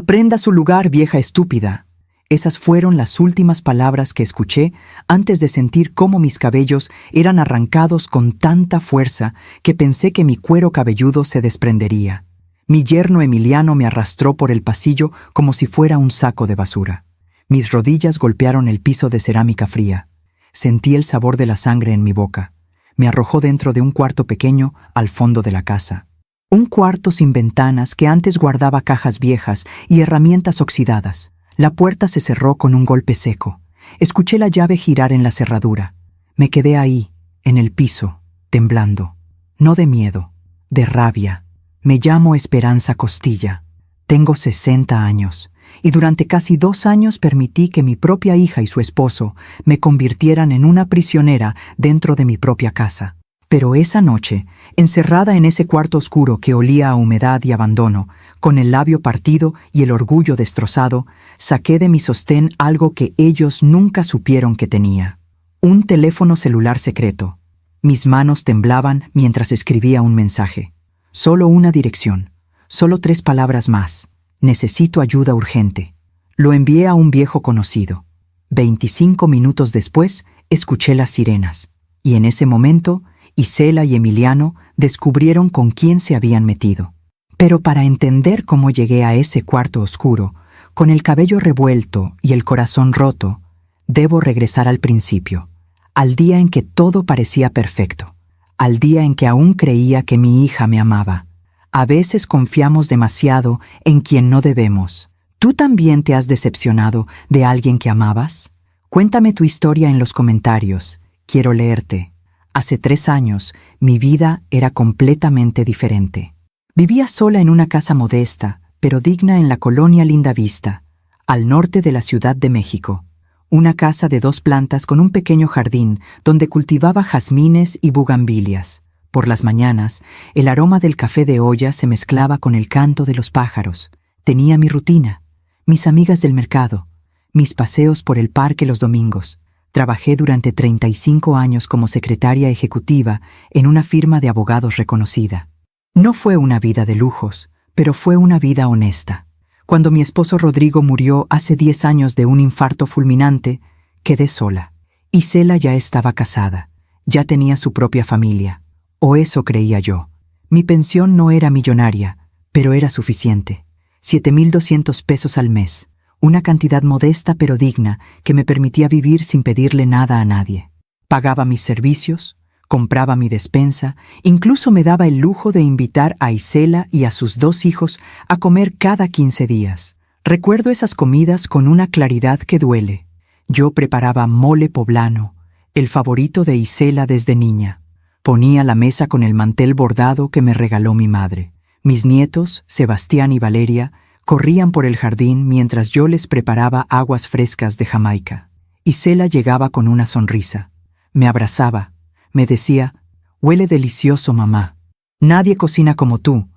«Aprenda su lugar, vieja estúpida». Esas fueron las últimas palabras que escuché antes de sentir cómo mis cabellos eran arrancados con tanta fuerza que pensé que mi cuero cabelludo se desprendería. Mi yerno Emiliano me arrastró por el pasillo como si fuera un saco de basura. Mis rodillas golpearon el piso de cerámica fría. Sentí el sabor de la sangre en mi boca. Me arrojó dentro de un cuarto pequeño al fondo de la casa. Un cuarto sin ventanas que antes guardaba cajas viejas y herramientas oxidadas. La puerta se cerró con un golpe seco. Escuché la llave girar en la cerradura. Me quedé ahí, en el piso, temblando. No de miedo, de rabia. Me llamo Esperanza Costilla. Tengo 60 años, y durante casi 2 años permití que mi propia hija y su esposo me convirtieran en una prisionera dentro de mi propia casa. Pero esa noche, encerrada en ese cuarto oscuro que olía a humedad y abandono, con el labio partido y el orgullo destrozado, saqué de mi sostén algo que ellos nunca supieron que tenía. Un teléfono celular secreto. Mis manos temblaban mientras escribía un mensaje. Solo una dirección. Solo 3 palabras más. Necesito ayuda urgente. Lo envié a un viejo conocido. 25 minutos después, escuché las sirenas. Y en ese momento, Isela y Emiliano descubrieron con quién se habían metido. Pero para entender cómo llegué a ese cuarto oscuro, con el cabello revuelto y el corazón roto, debo regresar al principio, al día en que todo parecía perfecto, al día en que aún creía que mi hija me amaba. A veces confiamos demasiado en quien no debemos. ¿Tú también te has decepcionado de alguien que amabas? Cuéntame tu historia en los comentarios. Quiero leerte. Hace 3 años, mi vida era completamente diferente. Vivía sola en una casa modesta, pero digna en la colonia Lindavista, al norte de la Ciudad de México. Una casa de 2 plantas con un pequeño jardín donde cultivaba jazmines y bugambilias. Por las mañanas, el aroma del café de olla se mezclaba con el canto de los pájaros. Tenía mi rutina, mis amigas del mercado, mis paseos por el parque los domingos. Trabajé durante 35 años como secretaria ejecutiva en una firma de abogados reconocida. No fue una vida de lujos, pero fue una vida honesta. Cuando mi esposo Rodrigo murió hace 10 años de un infarto fulminante, quedé sola. Isela ya estaba casada, ya tenía su propia familia. O eso creía yo. Mi pensión no era millonaria, pero era suficiente. 7,200 pesos al mes. Una cantidad modesta pero digna que me permitía vivir sin pedirle nada a nadie. Pagaba mis servicios, compraba mi despensa, incluso me daba el lujo de invitar a Isela y a sus 2 hijos a comer cada 15 días. Recuerdo esas comidas con una claridad que duele. Yo preparaba mole poblano, el favorito de Isela desde niña. Ponía la mesa con el mantel bordado que me regaló mi madre. Mis nietos, Sebastián y Valeria, corrían por el jardín mientras yo les preparaba aguas frescas de Jamaica. Isela llegaba con una sonrisa. Me abrazaba. Me decía, «Huele delicioso, mamá. Nadie cocina como tú».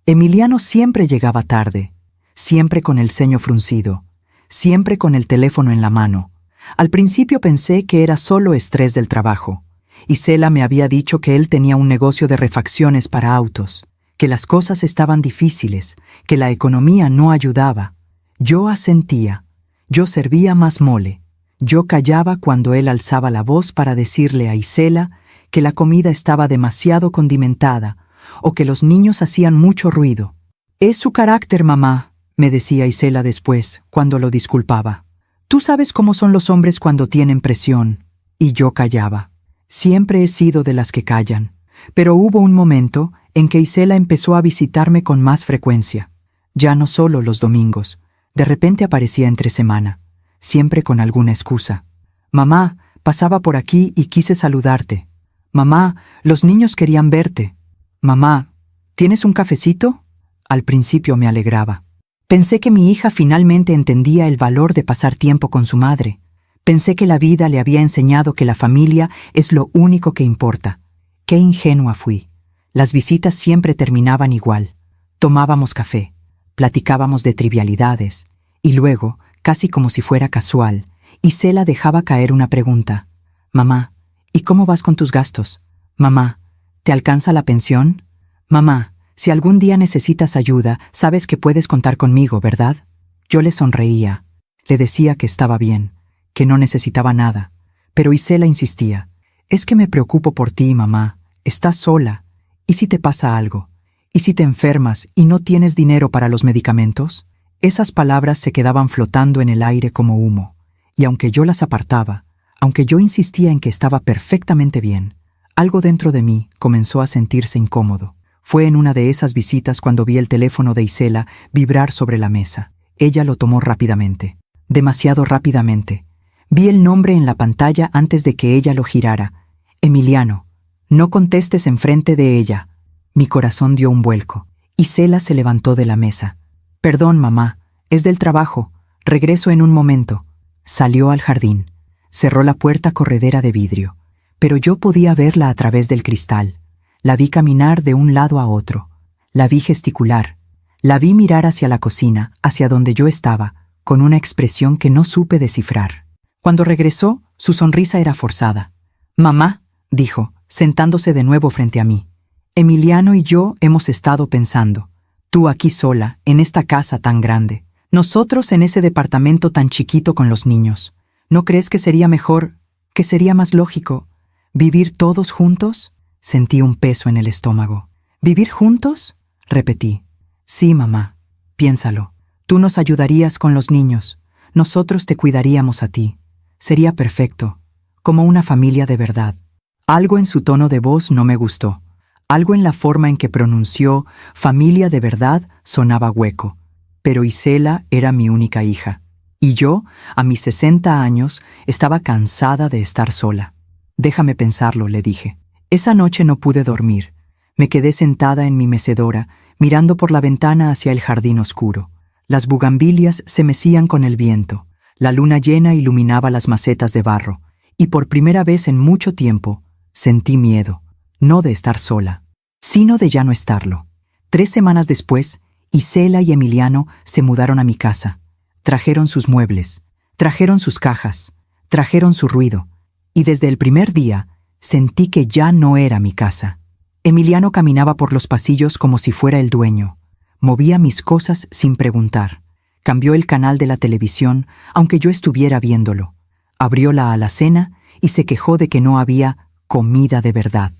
Emiliano siempre llegaba tarde, siempre con el ceño fruncido, siempre con el teléfono en la mano. Al principio pensé que era solo estrés del trabajo. Isela me había dicho que él tenía un negocio de refacciones para autos, que las cosas estaban difíciles, que la economía no ayudaba. Yo asentía. Yo servía más mole. Yo callaba cuando él alzaba la voz para decirle a Isela que la comida estaba demasiado condimentada o que los niños hacían mucho ruido. «Es su carácter, mamá», me decía Isela después, cuando lo disculpaba. «Tú sabes cómo son los hombres cuando tienen presión». Y yo callaba. Siempre he sido de las que callan. Pero hubo un momento en que Isela empezó a visitarme con más frecuencia. Ya no solo los domingos. De repente aparecía entre semana, siempre con alguna excusa. «Mamá, pasaba por aquí y quise saludarte». «Mamá, los niños querían verte». «Mamá, ¿tienes un cafecito?». Al principio me alegraba. Pensé que mi hija finalmente entendía el valor de pasar tiempo con su madre. Pensé que la vida le había enseñado que la familia es lo único que importa. Qué ingenua fui. Las visitas siempre terminaban igual. Tomábamos café, platicábamos de trivialidades, y luego, casi como si fuera casual, Isela dejaba caer una pregunta. «Mamá, ¿y cómo vas con tus gastos? Mamá, ¿te alcanza la pensión? Mamá, si algún día necesitas ayuda, sabes que puedes contar conmigo, ¿verdad?». Yo le sonreía, le decía que estaba bien, que no necesitaba nada, pero Isela insistía. Es que me preocupo por ti, mamá. Estás sola. ¿Y si te pasa algo? ¿Y si te enfermas y no tienes dinero para los medicamentos? Esas palabras se quedaban flotando en el aire como humo, y aunque yo las apartaba, aunque yo insistía en que estaba perfectamente bien, algo dentro de mí comenzó a sentirse incómodo. Fue en una de esas visitas cuando vi el teléfono de Isela vibrar sobre la mesa. Ella lo tomó rápidamente, demasiado rápidamente. Vi el nombre en la pantalla antes de que ella lo girara. Emiliano. No contestes enfrente de ella. Mi corazón dio un vuelco. Isela se levantó de la mesa. Perdón, mamá. Es del trabajo. Regreso en un momento. Salió al jardín. Cerró la puerta corredera de vidrio. Pero yo podía verla a través del cristal. La vi caminar de un lado a otro. La vi gesticular. La vi mirar hacia la cocina, hacia donde yo estaba, con una expresión que no supe descifrar. Cuando regresó, su sonrisa era forzada. «Mamá», dijo, sentándose de nuevo frente a mí. «Emiliano y yo hemos estado pensando. Tú aquí sola, en esta casa tan grande. Nosotros en ese departamento tan chiquito con los niños. ¿No crees que sería mejor, que sería más lógico, vivir todos juntos?» Sentí un peso en el estómago. «¿Vivir juntos?», repetí. «Sí, mamá. Piénsalo. Tú nos ayudarías con los niños. Nosotros te cuidaríamos a ti. Sería perfecto. Como una familia de verdad». Algo en su tono de voz no me gustó. Algo en la forma en que pronunció «familia de verdad» sonaba hueco. Pero Isela era mi única hija. Y yo, a mis 60 años, estaba cansada de estar sola. «Déjame pensarlo», le dije. Esa noche no pude dormir. Me quedé sentada en mi mecedora, mirando por la ventana hacia el jardín oscuro. Las bugambilias se mecían con el viento. La luna llena iluminaba las macetas de barro. Y por primera vez en mucho tiempo, sentí miedo. No de estar sola, sino de ya no estarlo. 3 semanas después, Isela y Emiliano se mudaron a mi casa. Trajeron sus muebles, trajeron sus cajas, trajeron su ruido. Y desde el primer día, sentí que ya no era mi casa. Emiliano caminaba por los pasillos como si fuera el dueño. Movía mis cosas sin preguntar. Cambió el canal de la televisión, aunque yo estuviera viéndolo. Abrió la alacena y se quejó de que no había comida de verdad.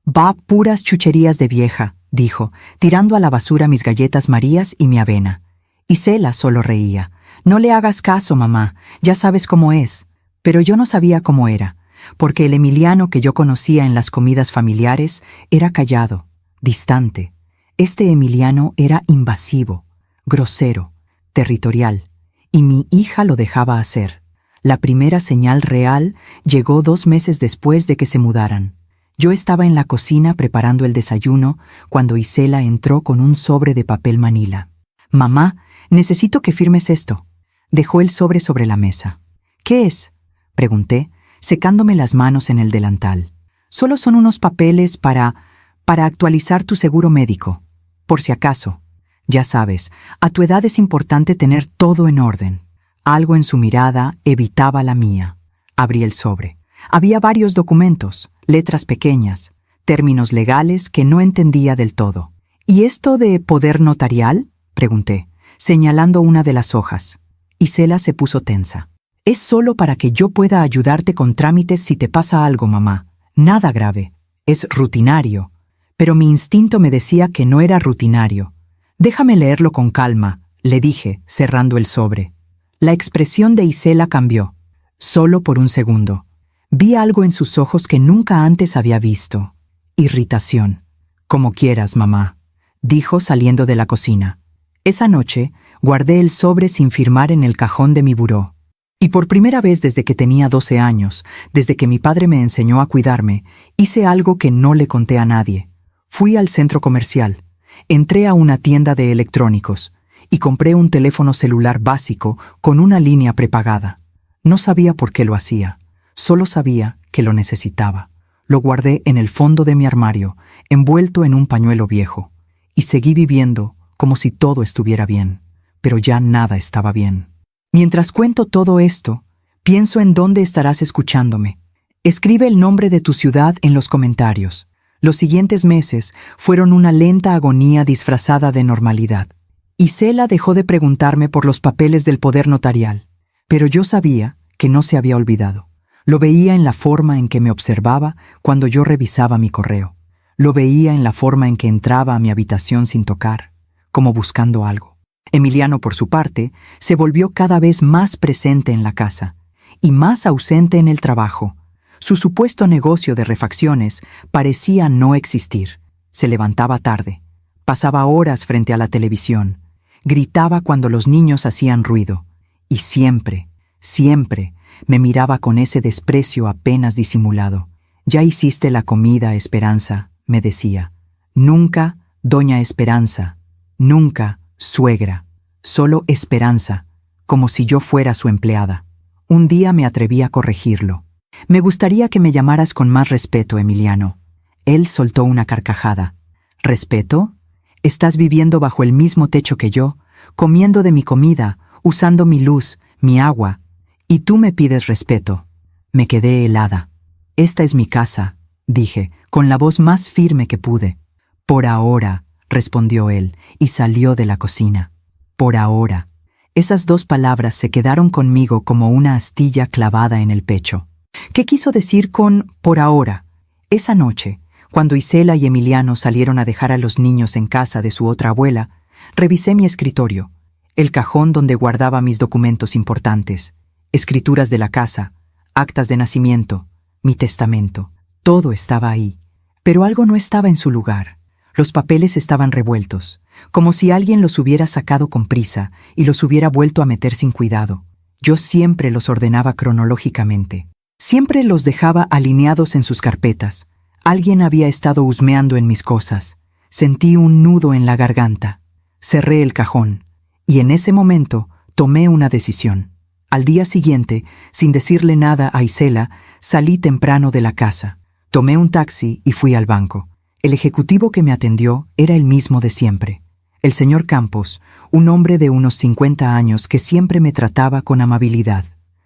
«Va, puras chucherías de vieja», dijo, tirando a la basura mis galletas Marías y mi avena. Isela solo reía. «No le hagas caso, mamá, ya sabes cómo es». Pero yo no sabía cómo era, porque el Emiliano que yo conocía en las comidas familiares era callado, distante. Este Emiliano era invasivo, grosero, territorial, y mi hija lo dejaba hacer. La primera señal real llegó 2 meses después de que se mudaran. Yo estaba en la cocina preparando el desayuno cuando Isela entró con un sobre de papel manila. «Mamá, necesito que firmes esto». Dejó el sobre la mesa. «¿Qué es?», pregunté, secándome las manos en el delantal. «Solo son unos papeles para actualizar tu seguro médico. Por si acaso. Ya sabes, a tu edad es importante tener todo en orden». Algo en su mirada evitaba la mía. Abrí el sobre. Había varios documentos, letras pequeñas, términos legales que no entendía del todo. «¿Y esto de poder notarial?», pregunté, señalando una de las hojas. Isela se puso tensa. «Es solo para que yo pueda ayudarte con trámites si te pasa algo, mamá. Nada grave. Es rutinario». Pero mi instinto me decía que no era rutinario. «Déjame leerlo con calma», le dije, cerrando el sobre. La expresión de Isela cambió. Solo por un segundo. Vi algo en sus ojos que nunca antes había visto. Irritación. «Como quieras, mamá», dijo saliendo de la cocina. Esa noche, guardé el sobre sin firmar en el cajón de mi buró. Y por primera vez desde que tenía 12 años, desde que mi padre me enseñó a cuidarme, hice algo que no le conté a nadie. Fui al centro comercial. Entré a una tienda de electrónicos y compré un teléfono celular básico con una línea prepagada. No sabía por qué lo hacía, solo sabía que lo necesitaba. Lo guardé en el fondo de mi armario, envuelto en un pañuelo viejo, y seguí viviendo como si todo estuviera bien, pero ya nada estaba bien. Mientras cuento todo esto, pienso en dónde estarás escuchándome. Escribe el nombre de tu ciudad en los comentarios. Los siguientes meses fueron una lenta agonía disfrazada de normalidad. Isela dejó de preguntarme por los papeles del poder notarial, pero yo sabía que no se había olvidado. Lo veía en la forma en que me observaba cuando yo revisaba mi correo. Lo veía en la forma en que entraba a mi habitación sin tocar, como buscando algo. Emiliano, por su parte, se volvió cada vez más presente en la casa y más ausente en el trabajo. Su supuesto negocio de refacciones parecía no existir. Se levantaba tarde, pasaba horas frente a la televisión, gritaba cuando los niños hacían ruido y siempre me miraba con ese desprecio apenas disimulado. «Ya hiciste la comida, Esperanza», me decía. Nunca Doña Esperanza, nunca suegra, solo Esperanza, como si yo fuera su empleada. Un día me atreví a corregirlo. «Me gustaría que me llamaras con más respeto, Emiliano». Él soltó una carcajada. «¿Respeto? Estás viviendo bajo el mismo techo que yo, comiendo de mi comida, usando mi luz, mi agua, y tú me pides respeto». Me quedé helada. «Esta es mi casa», dije, con la voz más firme que pude. «Por ahora», respondió él, y salió de la cocina. «Por ahora». Esas dos palabras se quedaron conmigo como una astilla clavada en el pecho. ¿Qué quiso decir con «por ahora»? Esa noche, cuando Isela y Emiliano salieron a dejar a los niños en casa de su otra abuela, revisé mi escritorio, el cajón donde guardaba mis documentos importantes, escrituras de la casa, actas de nacimiento, mi testamento. Todo estaba ahí, pero algo no estaba en su lugar. Los papeles estaban revueltos, como si alguien los hubiera sacado con prisa y los hubiera vuelto a meter sin cuidado. Yo siempre los ordenaba cronológicamente. Siempre los dejaba alineados en sus carpetas. Alguien había estado husmeando en mis cosas. Sentí un nudo en la garganta. Cerré el cajón, y en ese momento tomé una decisión. Al día siguiente, sin decirle nada a Isela, salí temprano de la casa. Tomé un taxi y fui al banco. El ejecutivo que me atendió era el mismo de siempre. El señor Campos, un hombre de unos 50 años que siempre me trataba con amabilidad.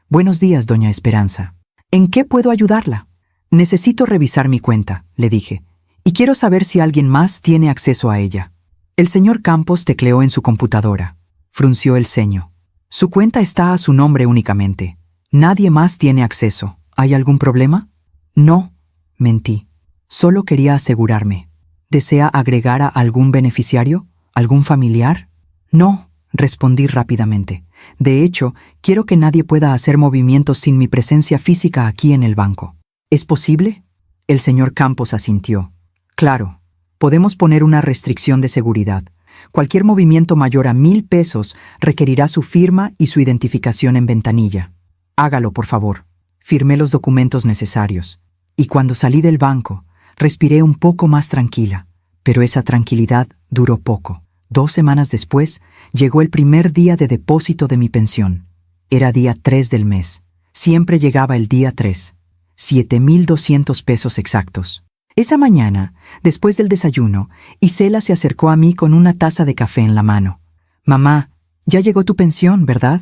«Buenos días, doña Esperanza. ¿En qué puedo ayudarla?» «Necesito revisar mi cuenta», le dije, «y quiero saber si alguien más tiene acceso a ella». El señor Campos tecleó en su computadora. Frunció el ceño. «Su cuenta está a su nombre únicamente. Nadie más tiene acceso. ¿Hay algún problema?» «No», mentí. Solo quería asegurarme. ¿Desea agregar a algún beneficiario? ¿Algún familiar? «No», respondí rápidamente. «De hecho, quiero que nadie pueda hacer movimientos sin mi presencia física aquí en el banco». «¿Es posible?» El señor Campos asintió. «Claro, podemos poner una restricción de seguridad. Cualquier movimiento mayor a 1,000 pesos requerirá su firma y su identificación en ventanilla. Hágalo, por favor». Firmé los documentos necesarios, y cuando salí del banco, respiré un poco más tranquila, pero esa tranquilidad duró poco. 2 semanas después, llegó el primer día de depósito de mi pensión. Era día 3 del mes. Siempre llegaba el día 3. 7,200 pesos exactos. Esa mañana, después del desayuno, Isela se acercó a mí con una taza de café en la mano. «Mamá, ya llegó tu pensión, ¿verdad?»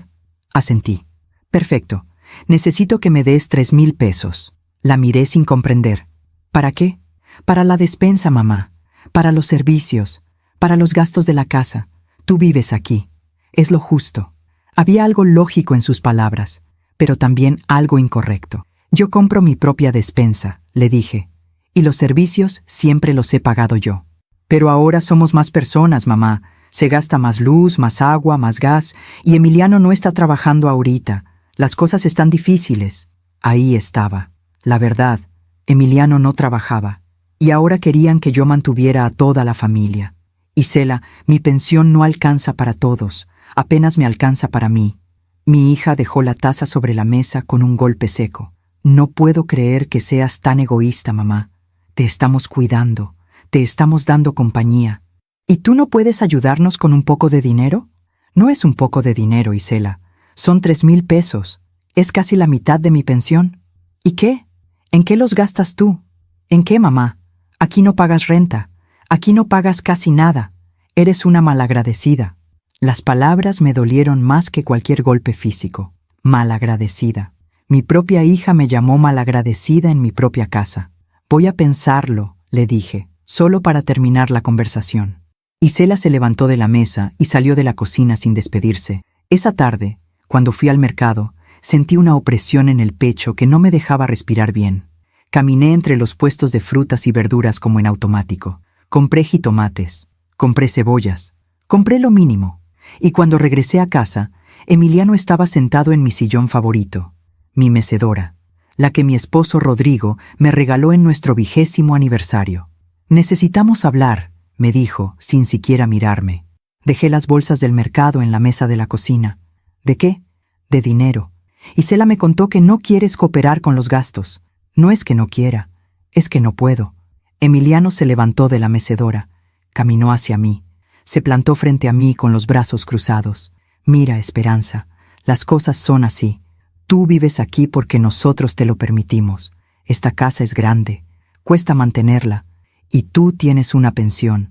Asentí. «Perfecto. Necesito que me des 3,000 pesos». La miré sin comprender. «¿Para qué?» «Para la despensa, mamá. Para los servicios. Para los gastos de la casa. Tú vives aquí. Es lo justo». Había algo lógico en sus palabras, pero también algo incorrecto. «Yo compro mi propia despensa», le dije, «y los servicios siempre los he pagado yo». «Pero ahora somos más personas, mamá. Se gasta más luz, más agua, más gas, y Emiliano no está trabajando ahorita. Las cosas están difíciles». Ahí estaba. La verdad, Emiliano no trabajaba, y ahora querían que yo mantuviera a toda la familia. «Isela, mi pensión no alcanza para todos, apenas me alcanza para mí». Mi hija dejó la taza sobre la mesa con un golpe seco. «No puedo creer que seas tan egoísta, mamá. Te estamos cuidando, te estamos dando compañía. ¿Y tú no puedes ayudarnos con un poco de dinero?» «No es un poco de dinero, Isela. Son 3,000 pesos. Es casi la mitad de mi pensión». «¿Y qué? ¿En qué los gastas tú?» «¿En qué, mamá? Aquí no pagas renta. Aquí no pagas casi nada. Eres una malagradecida». Las palabras me dolieron más que cualquier golpe físico. Malagradecida. Mi propia hija me llamó malagradecida en mi propia casa. «Voy a pensarlo», le dije, solo para terminar la conversación. Isela se levantó de la mesa y salió de la cocina sin despedirse. Esa tarde, cuando fui al mercado, sentí una opresión en el pecho que no me dejaba respirar bien. Caminé entre los puestos de frutas y verduras como en automático. Compré jitomates, compré cebollas, compré lo mínimo. Y cuando regresé a casa, Emiliano estaba sentado en mi sillón favorito, mi mecedora, la que mi esposo Rodrigo me regaló en nuestro 20º aniversario. «Necesitamos hablar», me dijo, sin siquiera mirarme. Dejé las bolsas del mercado en la mesa de la cocina. ¿De qué? De dinero. Isela me contó que no quieres cooperar con los gastos. No es que no quiera, es que no puedo. Emiliano se levantó de la mecedora, caminó hacia mí, se plantó frente a mí con los brazos cruzados. «Mira, Esperanza, las cosas son así. Tú vives aquí porque nosotros te lo permitimos. Esta casa es grande, cuesta mantenerla, y tú tienes una pensión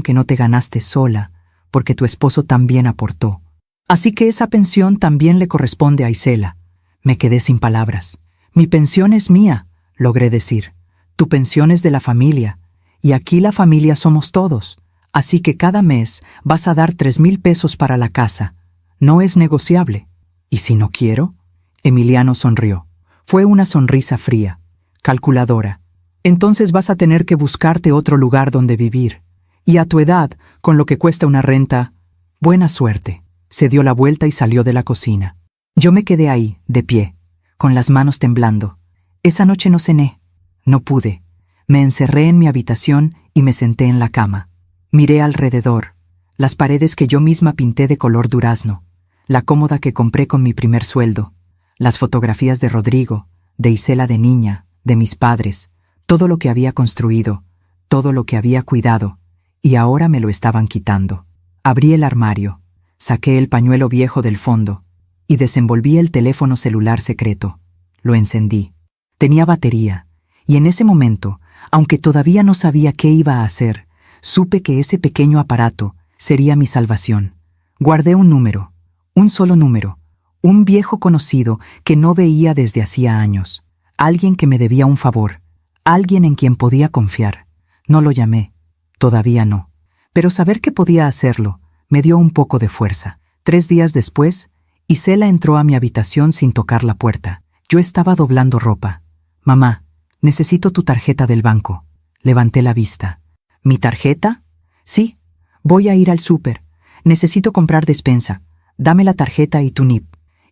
que no te ganaste sola, porque tu esposo también aportó. Así que esa pensión también le corresponde a Isela». Me quedé sin palabras. «Mi pensión es mía», logré decir. «Tu pensión es de la familia, y aquí la familia somos todos. Así que cada mes vas a dar 3,000 pesos para la casa. No es negociable». «¿Y si no quiero?». Emiliano sonrió. Fue una sonrisa fría, calculadora. «Entonces vas a tener que buscarte otro lugar donde vivir. Y a tu edad, con lo que cuesta una renta, buena suerte». Se dio la vuelta y salió de la cocina. Yo me quedé ahí, de pie, con las manos temblando. Esa noche no cené. No pude. Me encerré en mi habitación y me senté en la cama. Miré alrededor, las paredes que yo misma pinté de color durazno, la cómoda que compré con mi primer sueldo, las fotografías de Rodrigo, de Isela de niña, de mis padres, todo lo que había construido, todo lo que había cuidado, y ahora me lo estaban quitando. Abrí el armario, saqué el pañuelo viejo del fondo y desenvolví el teléfono celular secreto. Lo encendí. Tenía batería, y en ese momento, aunque todavía no sabía qué iba a hacer, supe que ese pequeño aparato sería mi salvación. Guardé un número, un solo número, un viejo conocido que no veía desde hacía años, alguien que me debía un favor, alguien en quien podía confiar. No lo llamé, todavía no, pero saber que podía hacerlo me dio un poco de fuerza. 3 días después, Isela entró a mi habitación sin tocar la puerta. Yo estaba doblando ropa. «Mamá, necesito tu tarjeta del banco». Levanté la vista. «¿Mi tarjeta?» «Sí, voy a ir al súper. Necesito comprar despensa. Dame la tarjeta y tu NIP».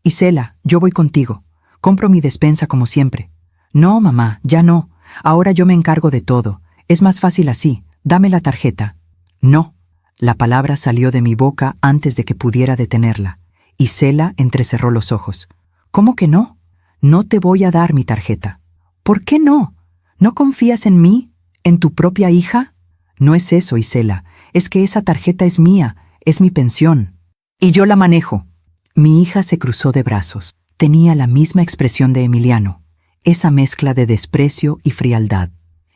«Isela, yo voy contigo. Compro mi despensa como siempre». «No, mamá, ya no. Ahora yo me encargo de todo. Es más fácil así. Dame la tarjeta». «No». La palabra salió de mi boca antes de que pudiera detenerla. Isela entrecerró los ojos. «¿Cómo que no? No te voy a dar mi tarjeta». «¿Por qué no? ¿No confías en mí? ¿En tu propia hija?» «No es eso, Isela. Es que esa tarjeta es mía. Es mi pensión. Y yo la manejo». Mi hija se cruzó de brazos. Tenía la misma expresión de Emiliano. Esa mezcla de desprecio y frialdad.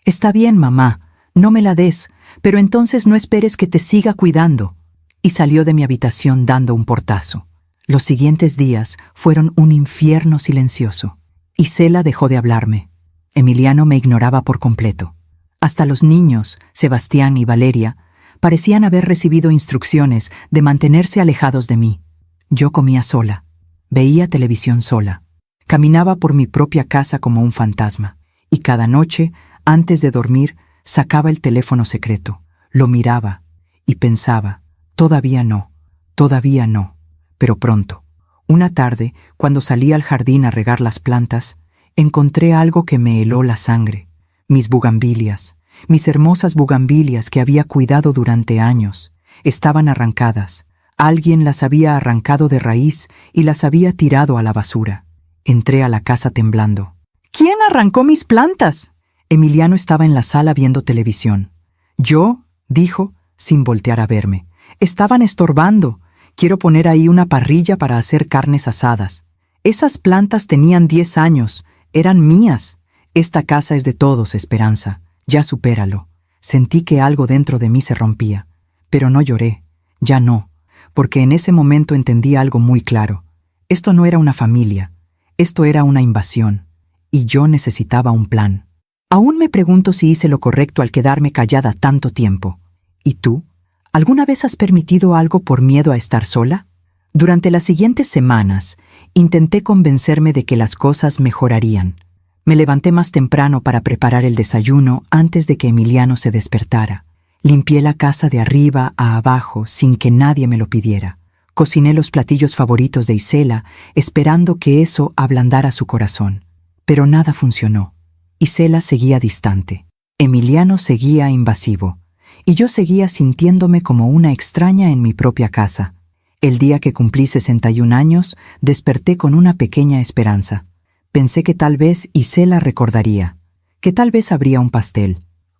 «Está bien, mamá. No me la des, pero entonces no esperes que te siga cuidando». Y salió de mi habitación dando un portazo. Los siguientes días fueron un infierno silencioso. Isela dejó de hablarme. Emiliano me ignoraba por completo. Hasta los niños, Sebastián y Valeria, parecían haber recibido instrucciones de mantenerse alejados de mí. Yo comía sola, veía televisión sola, caminaba por mi propia casa como un fantasma, y cada noche, antes de dormir, sacaba el teléfono secreto, lo miraba y pensaba, todavía no, pero pronto. Una tarde, cuando salí al jardín a regar las plantas, encontré algo que me heló la sangre. Mis bugambilias, mis hermosas bugambilias que había cuidado durante años, estaban arrancadas. Alguien las había arrancado de raíz y las había tirado a la basura. Entré a la casa temblando. «¿Quién arrancó mis plantas?». Emiliano estaba en la sala viendo televisión. «Yo», dijo, sin voltear a verme. «Estaban estorbando. Quiero poner ahí una parrilla para hacer carnes asadas. Esas plantas tenían 10 años. Eran mías. Esta casa es de todos, Esperanza. Ya supéralo». Sentí que algo dentro de mí se rompía. Pero no lloré. Ya no. Porque en ese momento entendí algo muy claro. Esto no era una familia. Esto era una invasión. Y yo necesitaba un plan. Aún me pregunto si hice lo correcto al quedarme callada tanto tiempo. ¿Y tú? ¿Alguna vez has permitido algo por miedo a estar sola? Durante las siguientes semanas, intenté convencerme de que las cosas mejorarían. Me levanté más temprano para preparar el desayuno antes de que Emiliano se despertara. Limpié la casa de arriba a abajo sin que nadie me lo pidiera. Cociné los platillos favoritos de Isela, esperando que eso ablandara su corazón. Pero nada funcionó. Isela seguía distante. Emiliano seguía invasivo. Y yo seguía sintiéndome como una extraña en mi propia casa. El día que cumplí 61 años, desperté con una pequeña esperanza. Pensé que tal vez Isela recordaría, que tal vez habría un pastel,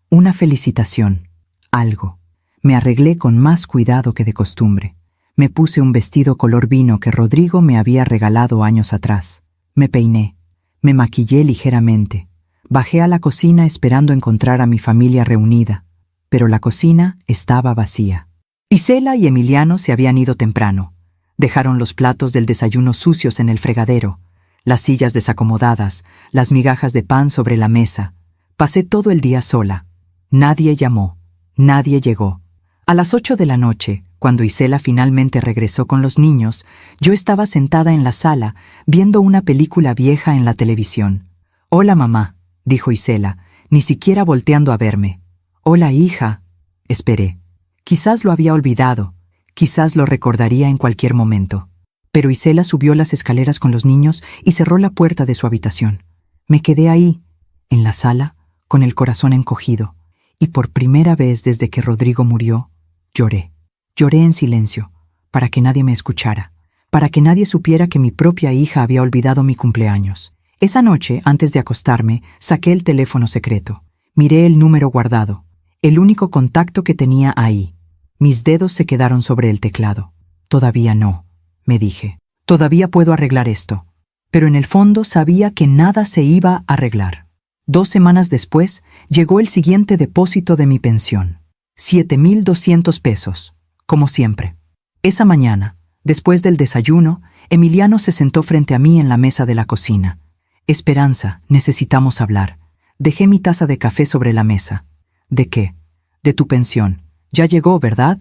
una felicitación, algo. Me arreglé con más cuidado que de costumbre. Me puse un vestido color vino que Rodrigo me había regalado años atrás. Me peiné, me maquillé ligeramente. Bajé a la cocina esperando encontrar a mi familia reunida, pero la cocina estaba vacía. Isela y Emiliano se habían ido temprano. Dejaron los platos del desayuno sucios en el fregadero, las sillas desacomodadas, las migajas de pan sobre la mesa. Pasé todo el día sola. Nadie llamó, nadie llegó. A las 8 de la noche, cuando Isela finalmente regresó con los niños, yo estaba sentada en la sala, viendo una película vieja en la televisión. «Hola, mamá», dijo Isela, ni siquiera volteando a verme. «Hola, hija». Esperé. Quizás lo había olvidado, quizás lo recordaría en cualquier momento. Pero Isela subió las escaleras con los niños y cerró la puerta de su habitación. Me quedé ahí, en la sala, con el corazón encogido, y por primera vez desde que Rodrigo murió, lloré. Lloré en silencio, para que nadie me escuchara, para que nadie supiera que mi propia hija había olvidado mi cumpleaños. Esa noche, antes de acostarme, saqué el teléfono secreto. Miré el número guardado, el único contacto que tenía ahí. Mis dedos se quedaron sobre el teclado. Todavía no, me dije. Todavía puedo arreglar esto. Pero en el fondo sabía que nada se iba a arreglar. 2 semanas después, llegó el siguiente depósito de mi pensión. 7,200 pesos, como siempre. Esa mañana, después del desayuno, Emiliano se sentó frente a mí en la mesa de la cocina. «Esperanza, necesitamos hablar». Dejé mi taza de café sobre la mesa. «¿De qué?» «De tu pensión. Ya llegó, ¿verdad?»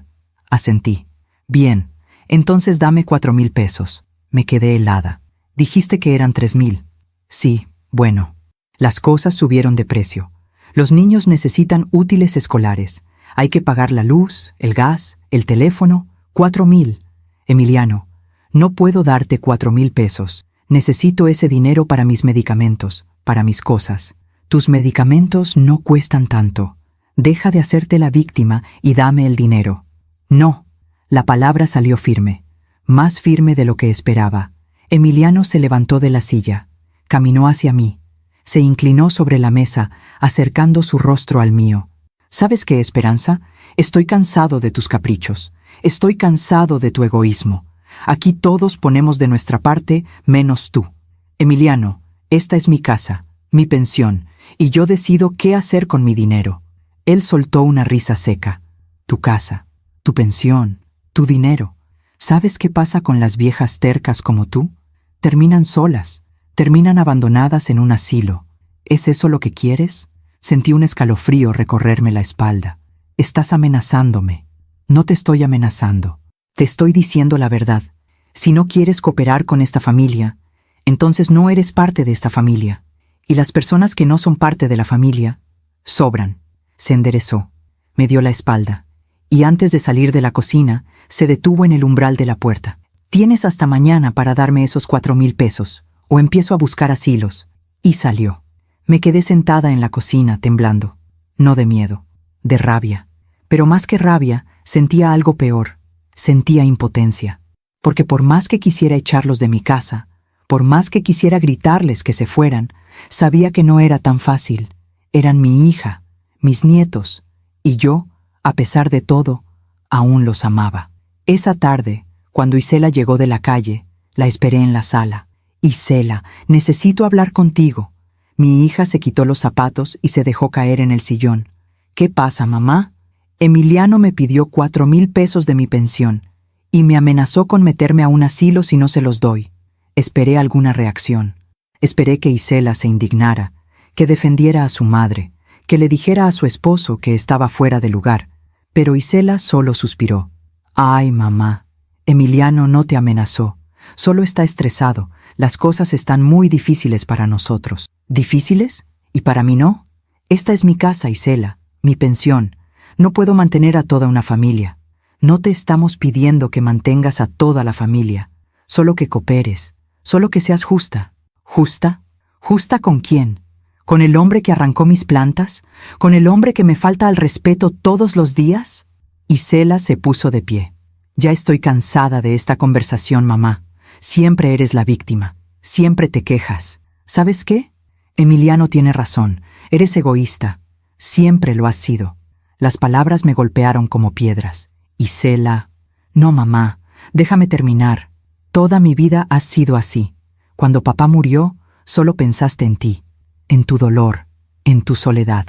Asentí. «Bien, entonces dame 4,000 pesos». Me quedé helada. «Dijiste que eran 3,000». «Sí, bueno». Las cosas subieron de precio. Los niños necesitan útiles escolares. Hay que pagar la luz, el gas, el teléfono. 4,000. Emiliano, no puedo darte 4,000 pesos. Necesito ese dinero para mis medicamentos, para mis cosas. Tus medicamentos no cuestan tanto. Deja de hacerte la víctima y dame el dinero. No. La palabra salió firme, más firme de lo que esperaba. Emiliano se levantó de la silla, caminó hacia mí, se inclinó sobre la mesa, acercando su rostro al mío. ¿Sabes qué, Esperanza? Estoy cansado de tus caprichos. Estoy cansado de tu egoísmo. Aquí todos ponemos de nuestra parte, menos tú. Emiliano, esta es mi casa, mi pensión, y yo decido qué hacer con mi dinero. Él soltó una risa seca. Tu casa, tu pensión, tu dinero. ¿Sabes qué pasa con las viejas tercas como tú? Terminan solas, terminan abandonadas en un asilo. ¿Es eso lo que quieres? Sentí un escalofrío recorrerme la espalda. Estás amenazándome. No te estoy amenazando. Te estoy diciendo la verdad. Si no quieres cooperar con esta familia, entonces no eres parte de esta familia. Y las personas que no son parte de la familia, sobran. Se enderezó, me dio la espalda, y antes de salir de la cocina, se detuvo en el umbral de la puerta. Tienes hasta mañana para darme esos 4,000 pesos, o empiezo a buscar asilos. Y salió. Me quedé sentada en la cocina, temblando. No de miedo, de rabia. Pero más que rabia, sentía algo peor. Sentía impotencia. Porque por más que quisiera echarlos de mi casa, por más que quisiera gritarles que se fueran, sabía que no era tan fácil. Eran mi hija, mis nietos, y yo, a pesar de todo, aún los amaba. Esa tarde, cuando Isela llegó de la calle, la esperé en la sala. «Isela, necesito hablar contigo». Mi hija se quitó los zapatos y se dejó caer en el sillón. «¿Qué pasa, mamá?» Emiliano me pidió 4,000 pesos de mi pensión y me amenazó con meterme a un asilo si no se los doy. Esperé alguna reacción. Esperé que Isela se indignara, que defendiera a su madre, que le dijera a su esposo que estaba fuera de lugar, Pero Isela solo suspiró. Ay, mamá, Emiliano no te amenazó. Solo está estresado. Las cosas están muy difíciles para nosotros. ¿Difíciles? ¿Y para mí no? Esta es mi casa, Isela, mi pensión. No puedo mantener a toda una familia. No te estamos pidiendo que mantengas a toda la familia. Solo que cooperes. Solo que seas justa. ¿Justa? ¿Justa con quién? ¿Con el hombre que arrancó mis plantas? ¿Con el hombre que me falta al respeto todos los días? Isela se puso de pie. Ya estoy cansada de esta conversación, mamá. Siempre eres la víctima. Siempre te quejas. ¿Sabes qué? Emiliano tiene razón. Eres egoísta. Siempre lo has sido. Las palabras me golpearon como piedras. Isela. No, mamá. Déjame terminar. Toda mi vida has sido así. Cuando papá murió, solo pensaste en ti. En tu dolor. En tu soledad.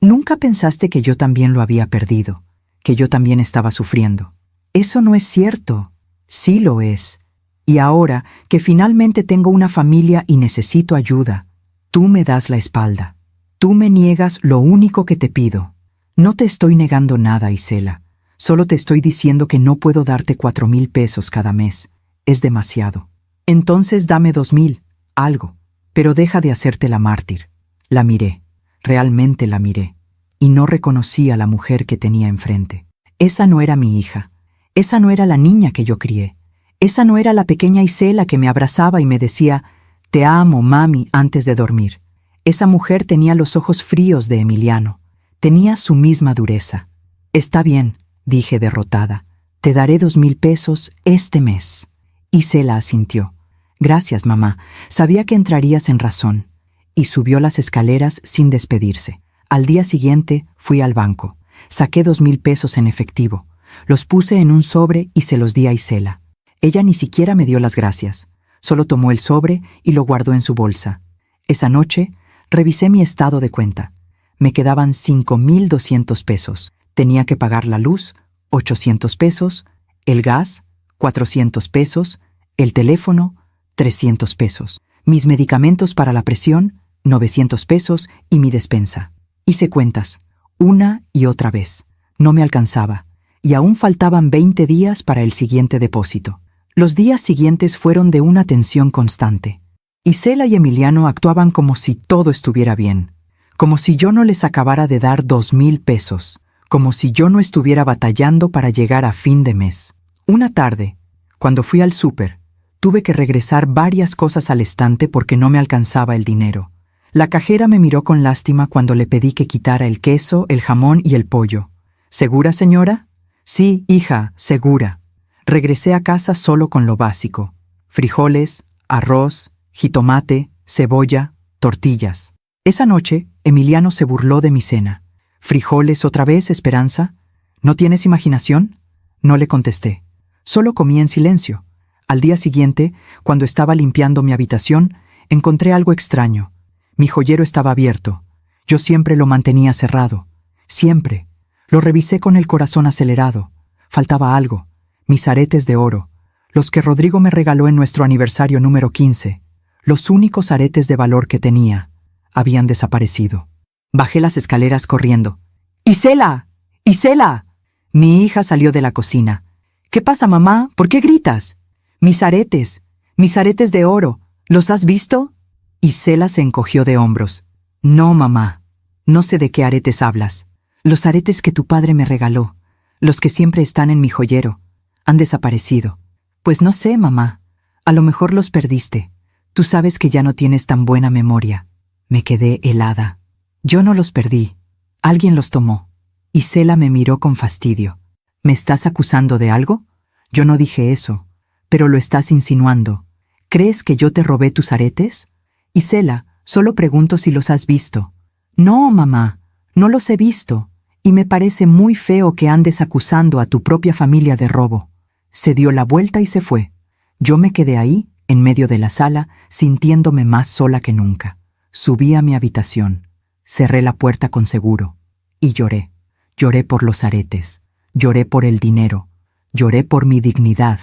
Nunca pensaste que yo también lo había perdido. Que yo también estaba sufriendo. Eso no es cierto. Sí lo es. Y ahora que finalmente tengo una familia y necesito ayuda, tú me das la espalda. Tú me niegas lo único que te pido. No te estoy negando nada, Isela. Solo te estoy diciendo que no puedo darte 4,000 pesos cada mes. Es demasiado. Entonces dame 2,000, algo. Pero deja de hacerte la mártir. La miré. Realmente la miré. Y no reconocí a la mujer que tenía enfrente. Esa no era mi hija. Esa no era la niña que yo crié. Esa no era la pequeña Isela que me abrazaba y me decía, «Te amo, mami», antes de dormir. Esa mujer tenía los ojos fríos de Emiliano. Tenía su misma dureza. «Está bien», dije derrotada. «Te daré 2,000 pesos este mes». Isela asintió. «Gracias, mamá. Sabía que entrarías en razón». Y subió las escaleras sin despedirse. Al día siguiente fui al banco. Saqué 2,000 pesos en efectivo. Los puse en un sobre y se los di a Isela. Ella ni siquiera me dio las gracias. Solo tomó el sobre y lo guardó en su bolsa. Esa noche, revisé mi estado de cuenta. Me quedaban 5,200 pesos. Tenía que pagar la luz, 800 pesos, el gas, 400 pesos, el teléfono, 300 pesos. Mis medicamentos para la presión, 900 pesos y mi despensa. Hice cuentas, una y otra vez. No me alcanzaba. Y aún faltaban 20 días para el siguiente depósito. Los días siguientes fueron de una tensión constante. Isela y Emiliano actuaban como si todo estuviera bien, como si yo no les acabara de dar 2,000 pesos, como si yo no estuviera batallando para llegar a fin de mes. Una tarde, cuando fui al súper, tuve que regresar varias cosas al estante porque no me alcanzaba el dinero. La cajera me miró con lástima cuando le pedí que quitara el queso, el jamón y el pollo. ¿Segura, señora? Sí, hija, segura. Regresé a casa solo con lo básico. Frijoles, arroz, jitomate, cebolla, tortillas. Esa noche, Emiliano se burló de mi cena. ¿Frijoles otra vez, Esperanza? ¿No tienes imaginación? No le contesté. Solo comí en silencio. Al día siguiente, cuando estaba limpiando mi habitación, encontré algo extraño. Mi joyero estaba abierto. Yo siempre lo mantenía cerrado. Siempre. Lo revisé con el corazón acelerado. Faltaba algo. Mis aretes de oro. Los que Rodrigo me regaló en nuestro aniversario número 15. Los únicos aretes de valor que tenía. Habían desaparecido. Bajé las escaleras corriendo. ¡Isela! ¡Isela! Mi hija salió de la cocina. ¿Qué pasa, mamá? ¿Por qué gritas? Mis aretes de oro. ¿Los has visto? Isela se encogió de hombros. No, mamá. No sé de qué aretes hablas. Los aretes que tu padre me regaló. Los que siempre están en mi joyero. Han desaparecido. Pues no sé, mamá. A lo mejor los perdiste. Tú sabes que ya no tienes tan buena memoria. Me quedé helada. Yo no los perdí. Alguien los tomó. Isela me miró con fastidio. ¿Me estás acusando de algo? Yo no dije eso, pero lo estás insinuando. ¿Crees que yo te robé tus aretes? Isela, solo pregunto si los has visto. No, mamá, no los he visto, y me parece muy feo que andes acusando a tu propia familia de robo. Se dio la vuelta y se fue. Yo me quedé ahí, en medio de la sala, sintiéndome más sola que nunca. Subí a mi habitación, cerré la puerta con seguro, y lloré. Lloré por los aretes, lloré por el dinero, lloré por mi dignidad,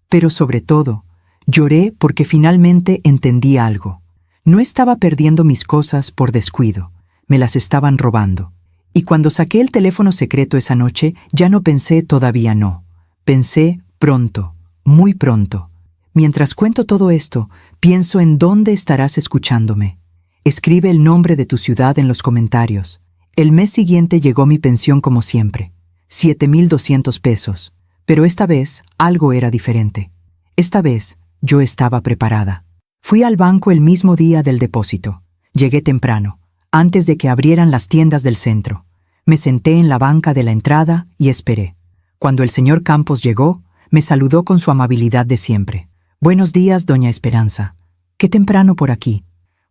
pero sobre todo, lloré porque finalmente entendí algo. No estaba perdiendo mis cosas por descuido, me las estaban robando. Y cuando saqué el teléfono secreto esa noche, ya no pensé todavía no. Pensé pronto, muy pronto. Mientras cuento todo esto, pienso en dónde estarás escuchándome. Escribe el nombre de tu ciudad en los comentarios. El mes siguiente llegó mi pensión como siempre, 7,200 pesos. Pero esta vez algo era diferente. Esta vez yo estaba preparada. Fui al banco el mismo día del depósito. Llegué temprano, antes de que abrieran las tiendas del centro. Me senté en la banca de la entrada y esperé. Cuando el señor Campos llegó, me saludó con su amabilidad de siempre. «Buenos días, doña Esperanza. Qué temprano por aquí».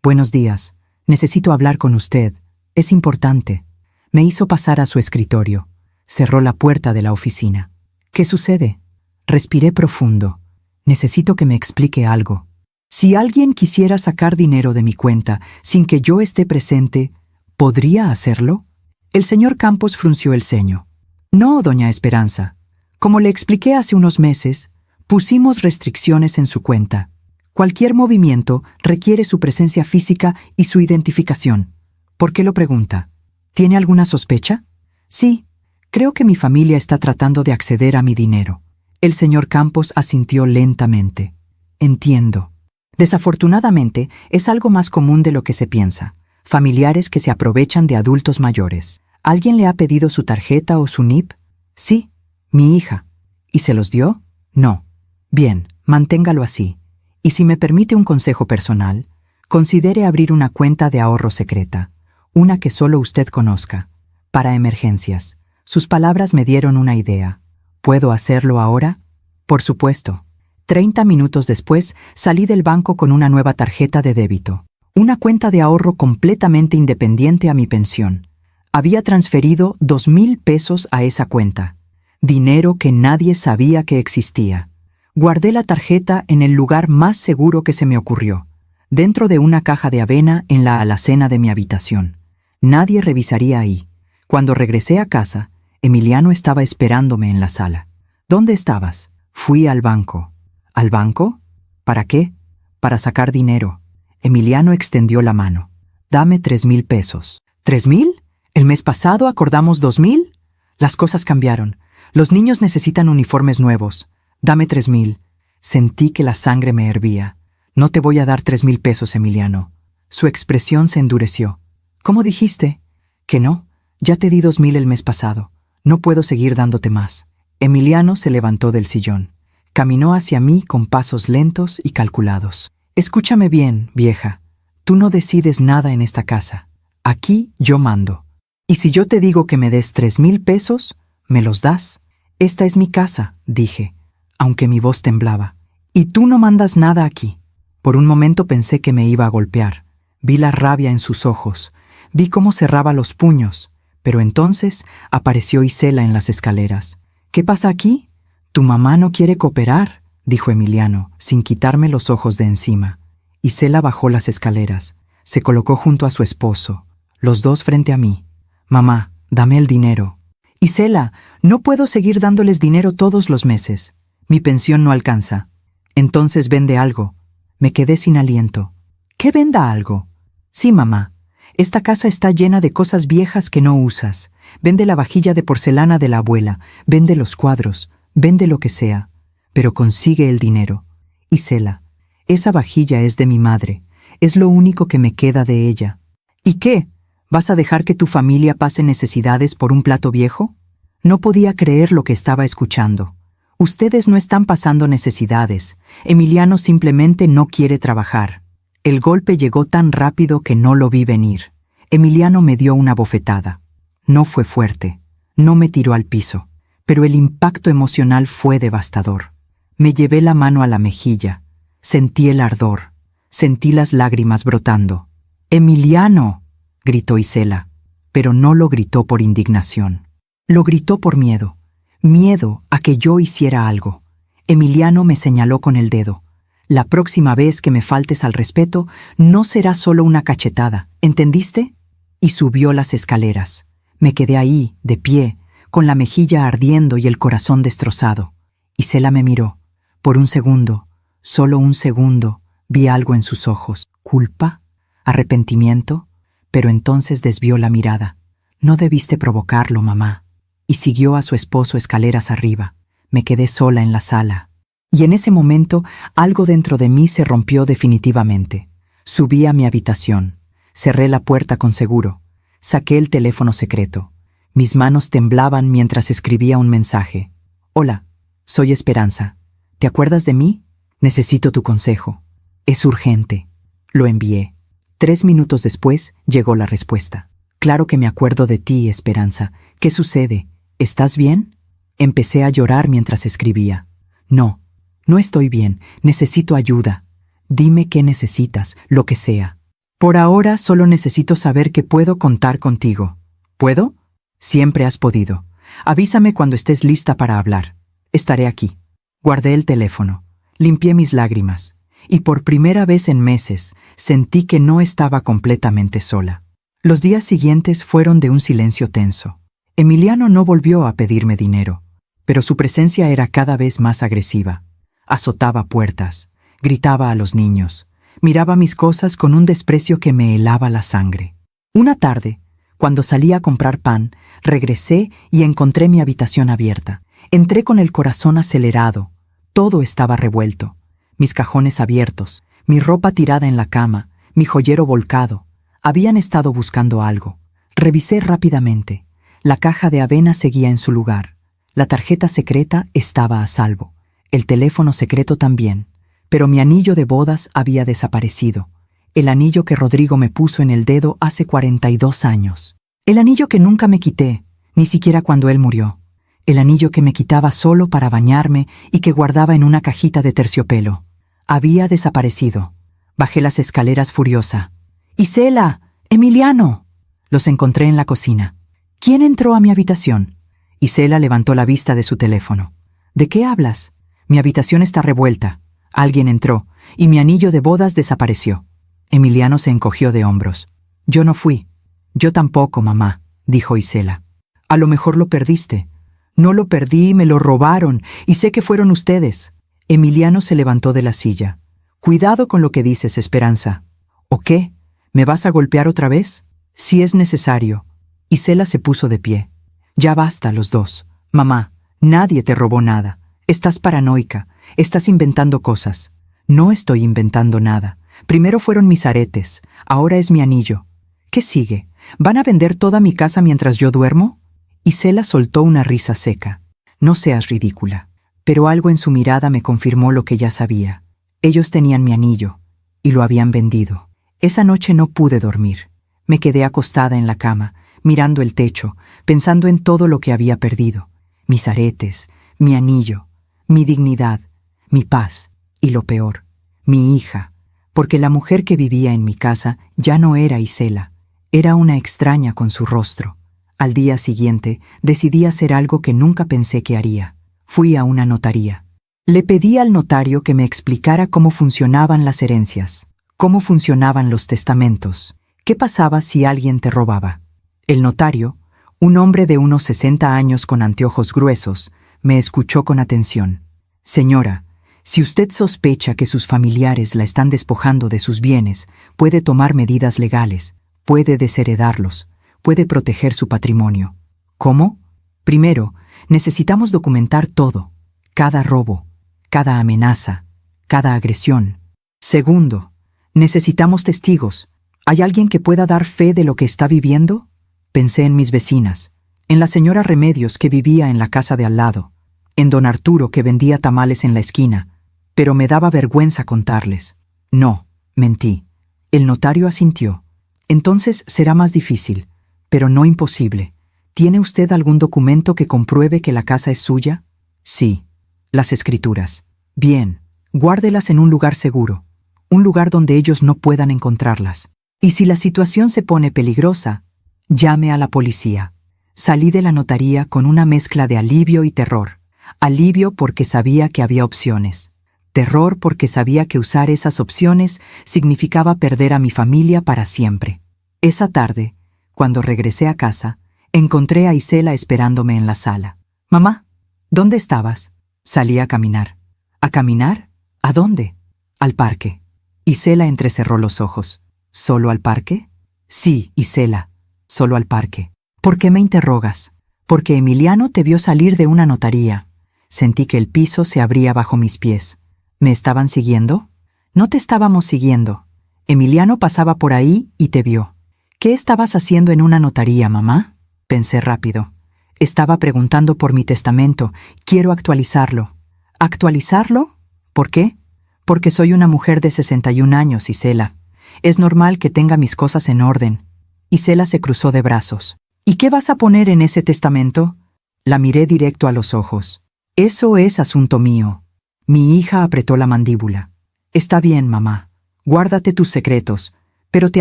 «Buenos días. Necesito hablar con usted. Es importante». Me hizo pasar a su escritorio. Cerró la puerta de la oficina. «¿Qué sucede?» Respiré profundo. Necesito que me explique algo. Si alguien quisiera sacar dinero de mi cuenta sin que yo esté presente, ¿podría hacerlo? El señor Campos frunció el ceño. «No, doña Esperanza. Como le expliqué hace unos meses, pusimos restricciones en su cuenta. Cualquier movimiento requiere su presencia física y su identificación». «¿Por qué lo pregunta? ¿Tiene alguna sospecha?» «Sí, creo que mi familia está tratando de acceder a mi dinero». El señor Campos asintió lentamente. «Entiendo. Desafortunadamente, es algo más común de lo que se piensa. Familiares que se aprovechan de adultos mayores. ¿Alguien le ha pedido su tarjeta o su NIP?» «Sí, mi hija». «¿Y se los dio?» «No». «Bien, manténgalo así. Y si me permite un consejo personal, considere abrir una cuenta de ahorro secreta, una que solo usted conozca, para emergencias». Sus palabras me dieron una idea. ¿Puedo hacerlo ahora? Por supuesto. 30 minutos después, salí del banco con una nueva tarjeta de débito. Una cuenta de ahorro completamente independiente a mi pensión. Había transferido 2,000 pesos a esa cuenta. Dinero que nadie sabía que existía. Guardé la tarjeta en el lugar más seguro que se me ocurrió, dentro de una caja de avena en la alacena de mi habitación. Nadie revisaría ahí. Cuando regresé a casa, Emiliano estaba esperándome en la sala. «¿Dónde estabas?» «Fui al banco». «¿Al banco? ¿Para qué?» «Para sacar dinero». Emiliano extendió la mano. «Dame 3,000 pesos». «¿3,000? ¿El mes pasado acordamos 2,000? Las cosas cambiaron. Los niños necesitan uniformes nuevos. Dame 3,000». Sentí que la sangre me hervía. «No te voy a dar 3,000 pesos, Emiliano». Su expresión se endureció. «¿Cómo dijiste?» «Que no. Ya te di 2,000 el mes pasado. No puedo seguir dándote más». Emiliano se levantó del sillón. Caminó hacia mí con pasos lentos y calculados. «Escúchame bien, vieja. Tú no decides nada en esta casa. Aquí yo mando. Y si yo te digo que me des 3,000 pesos, ¿me los das? Esta es mi casa», dije, aunque mi voz temblaba. «Y tú no mandas nada aquí». Por un momento pensé que me iba a golpear. Vi la rabia en sus ojos. Vi cómo cerraba los puños. Pero entonces apareció Isela en las escaleras. «¿Qué pasa aquí?» «Tu mamá no quiere cooperar», dijo Emiliano, sin quitarme los ojos de encima. Isela bajó las escaleras. Se colocó junto a su esposo, los dos frente a mí. «Mamá, dame el dinero». «Isela, no puedo seguir dándoles dinero todos los meses. Mi pensión no alcanza». «Entonces vende algo». Me quedé sin aliento. «¿Qué venda algo?» «Sí, mamá. Esta casa está llena de cosas viejas que no usas. Vende la vajilla de porcelana de la abuela, vende los cuadros, vende lo que sea, pero consigue el dinero». «Isela, esa vajilla es de mi madre. Es lo único que me queda de ella». «¿Y qué? ¿Vas a dejar que tu familia pase necesidades por un plato viejo?» No podía creer lo que estaba escuchando. «Ustedes no están pasando necesidades. Emiliano simplemente no quiere trabajar». El golpe llegó tan rápido que no lo vi venir. Emiliano me dio una bofetada. No fue fuerte, no me tiró al piso, pero el impacto emocional fue devastador. Me llevé la mano a la mejilla, sentí el ardor, sentí las lágrimas brotando. «¡Emiliano!», gritó Isela, pero no lo gritó por indignación. Lo gritó por miedo, miedo a que yo hiciera algo. Emiliano me señaló con el dedo. «La próxima vez que me faltes al respeto, no será solo una cachetada, ¿entendiste?». Y subió las escaleras. Me quedé ahí, de pie, con la mejilla ardiendo y el corazón destrozado. Isela me miró. Por un segundo, solo un segundo, vi algo en sus ojos. ¿Culpa? ¿Arrepentimiento? Pero entonces desvió la mirada. No debiste provocarlo, mamá. Y siguió a su esposo escaleras arriba. Me quedé sola en la sala. Y en ese momento algo dentro de mí se rompió definitivamente. Subí a mi habitación. Cerré la puerta con seguro. Saqué el teléfono secreto. Mis manos temblaban mientras escribía un mensaje. Hola, soy Esperanza. ¿Te acuerdas de mí? Necesito tu consejo. Es urgente. Lo envié. 3 minutos después llegó la respuesta. Claro que me acuerdo de ti, Esperanza. ¿Qué sucede? ¿Estás bien? Empecé a llorar mientras escribía. No, no estoy bien. Necesito ayuda. Dime qué necesitas, lo que sea. Por ahora solo necesito saber que puedo contar contigo. ¿Puedo? Siempre has podido. Avísame cuando estés lista para hablar. Estaré aquí. Guardé el teléfono. Limpié mis lágrimas. Y por primera vez en meses sentí que no estaba completamente sola. Los días siguientes fueron de un silencio tenso. Emiliano no volvió a pedirme dinero, pero su presencia era cada vez más agresiva. Azotaba puertas, gritaba a los niños, miraba mis cosas con un desprecio que me helaba la sangre. Una tarde, cuando salí a comprar pan, regresé y encontré mi habitación abierta. Entré con el corazón acelerado. Todo estaba revuelto. Mis cajones abiertos, mi ropa tirada en la cama, mi joyero volcado. Habían estado buscando algo. Revisé rápidamente. La caja de avena seguía en su lugar. La tarjeta secreta estaba a salvo. El teléfono secreto también. Pero mi anillo de bodas había desaparecido. El anillo que Rodrigo me puso en el dedo hace 42 años. El anillo que nunca me quité, ni siquiera cuando él murió. El anillo que me quitaba solo para bañarme y que guardaba en una cajita de terciopelo. Había desaparecido. Bajé las escaleras furiosa. ¡Isela! ¡Emiliano! Los encontré en la cocina. ¿Quién entró a mi habitación? Isela levantó la vista de su teléfono. ¿De qué hablas? Mi habitación está revuelta. Alguien entró, y mi anillo de bodas desapareció. Emiliano se encogió de hombros. Yo no fui. Yo tampoco, mamá, dijo Isela. A lo mejor lo perdiste. No lo perdí, me lo robaron, y sé que fueron ustedes. Emiliano se levantó de la silla. Cuidado con lo que dices, Esperanza. ¿O qué? ¿Me vas a golpear otra vez? Si es necesario. Isela se puso de pie. Ya basta, los dos. Mamá, nadie te robó nada. Estás paranoica. Estás inventando cosas. No estoy inventando nada. Primero fueron mis aretes. Ahora es mi anillo. ¿Qué sigue? ¿Van a vender toda mi casa mientras yo duermo? Isela soltó una risa seca. No seas ridícula. Pero algo en su mirada me confirmó lo que ya sabía. Ellos tenían mi anillo. Y lo habían vendido. Esa noche no pude dormir. Me quedé acostada en la cama, mirando el techo, pensando en todo lo que había perdido. Mis aretes, mi anillo, mi dignidad, mi paz y lo peor, mi hija. Porque la mujer que vivía en mi casa ya no era Isela. Era una extraña con su rostro. Al día siguiente decidí hacer algo que nunca pensé que haría. Fui a una notaría. Le pedí al notario que me explicara cómo funcionaban las herencias, cómo funcionaban los testamentos, qué pasaba si alguien te robaba. El notario, un hombre de unos 60 años con anteojos gruesos, me escuchó con atención. Señora, si usted sospecha que sus familiares la están despojando de sus bienes, puede tomar medidas legales, puede desheredarlos, puede proteger su patrimonio. ¿Cómo? Primero, necesitamos documentar todo, cada robo, cada amenaza, cada agresión. Segundo, necesitamos testigos. ¿Hay alguien que pueda dar fe de lo que está viviendo? Pensé en mis vecinas, en la señora Remedios que vivía en la casa de al lado, en don Arturo que vendía tamales en la esquina, pero me daba vergüenza contarles. No, mentí. El notario asintió. Entonces será más difícil, pero no imposible. ¿Tiene usted algún documento que compruebe que la casa es suya? Sí, las escrituras. Bien, guárdelas en un lugar seguro, un lugar donde ellos no puedan encontrarlas. Y si la situación se pone peligrosa, llame a la policía. Salí de la notaría con una mezcla de alivio y terror. Alivio porque sabía que había opciones. Terror porque sabía que usar esas opciones significaba perder a mi familia para siempre. Esa tarde, cuando regresé a casa, encontré a Isela esperándome en la sala. «Mamá, ¿dónde estabas?» Salí a caminar. ¿A caminar? ¿A dónde? Al parque. Isela entrecerró los ojos. ¿Solo al parque? Sí, Isela, solo al parque. ¿Por qué me interrogas? Porque Emiliano te vio salir de una notaría. Sentí que el piso se abría bajo mis pies. ¿Me estaban siguiendo? No te estábamos siguiendo. Emiliano pasaba por ahí y te vio. ¿Qué estabas haciendo en una notaría, mamá? Pensé rápido. Estaba preguntando por mi testamento. Quiero actualizarlo. ¿Actualizarlo? ¿Por qué? Porque soy una mujer de 61 años, Isela. Es normal que tenga mis cosas en orden. Isela se cruzó de brazos. ¿Y qué vas a poner en ese testamento? La miré directo a los ojos. Eso es asunto mío. Mi hija apretó la mandíbula. Está bien, mamá. Guárdate tus secretos. Pero te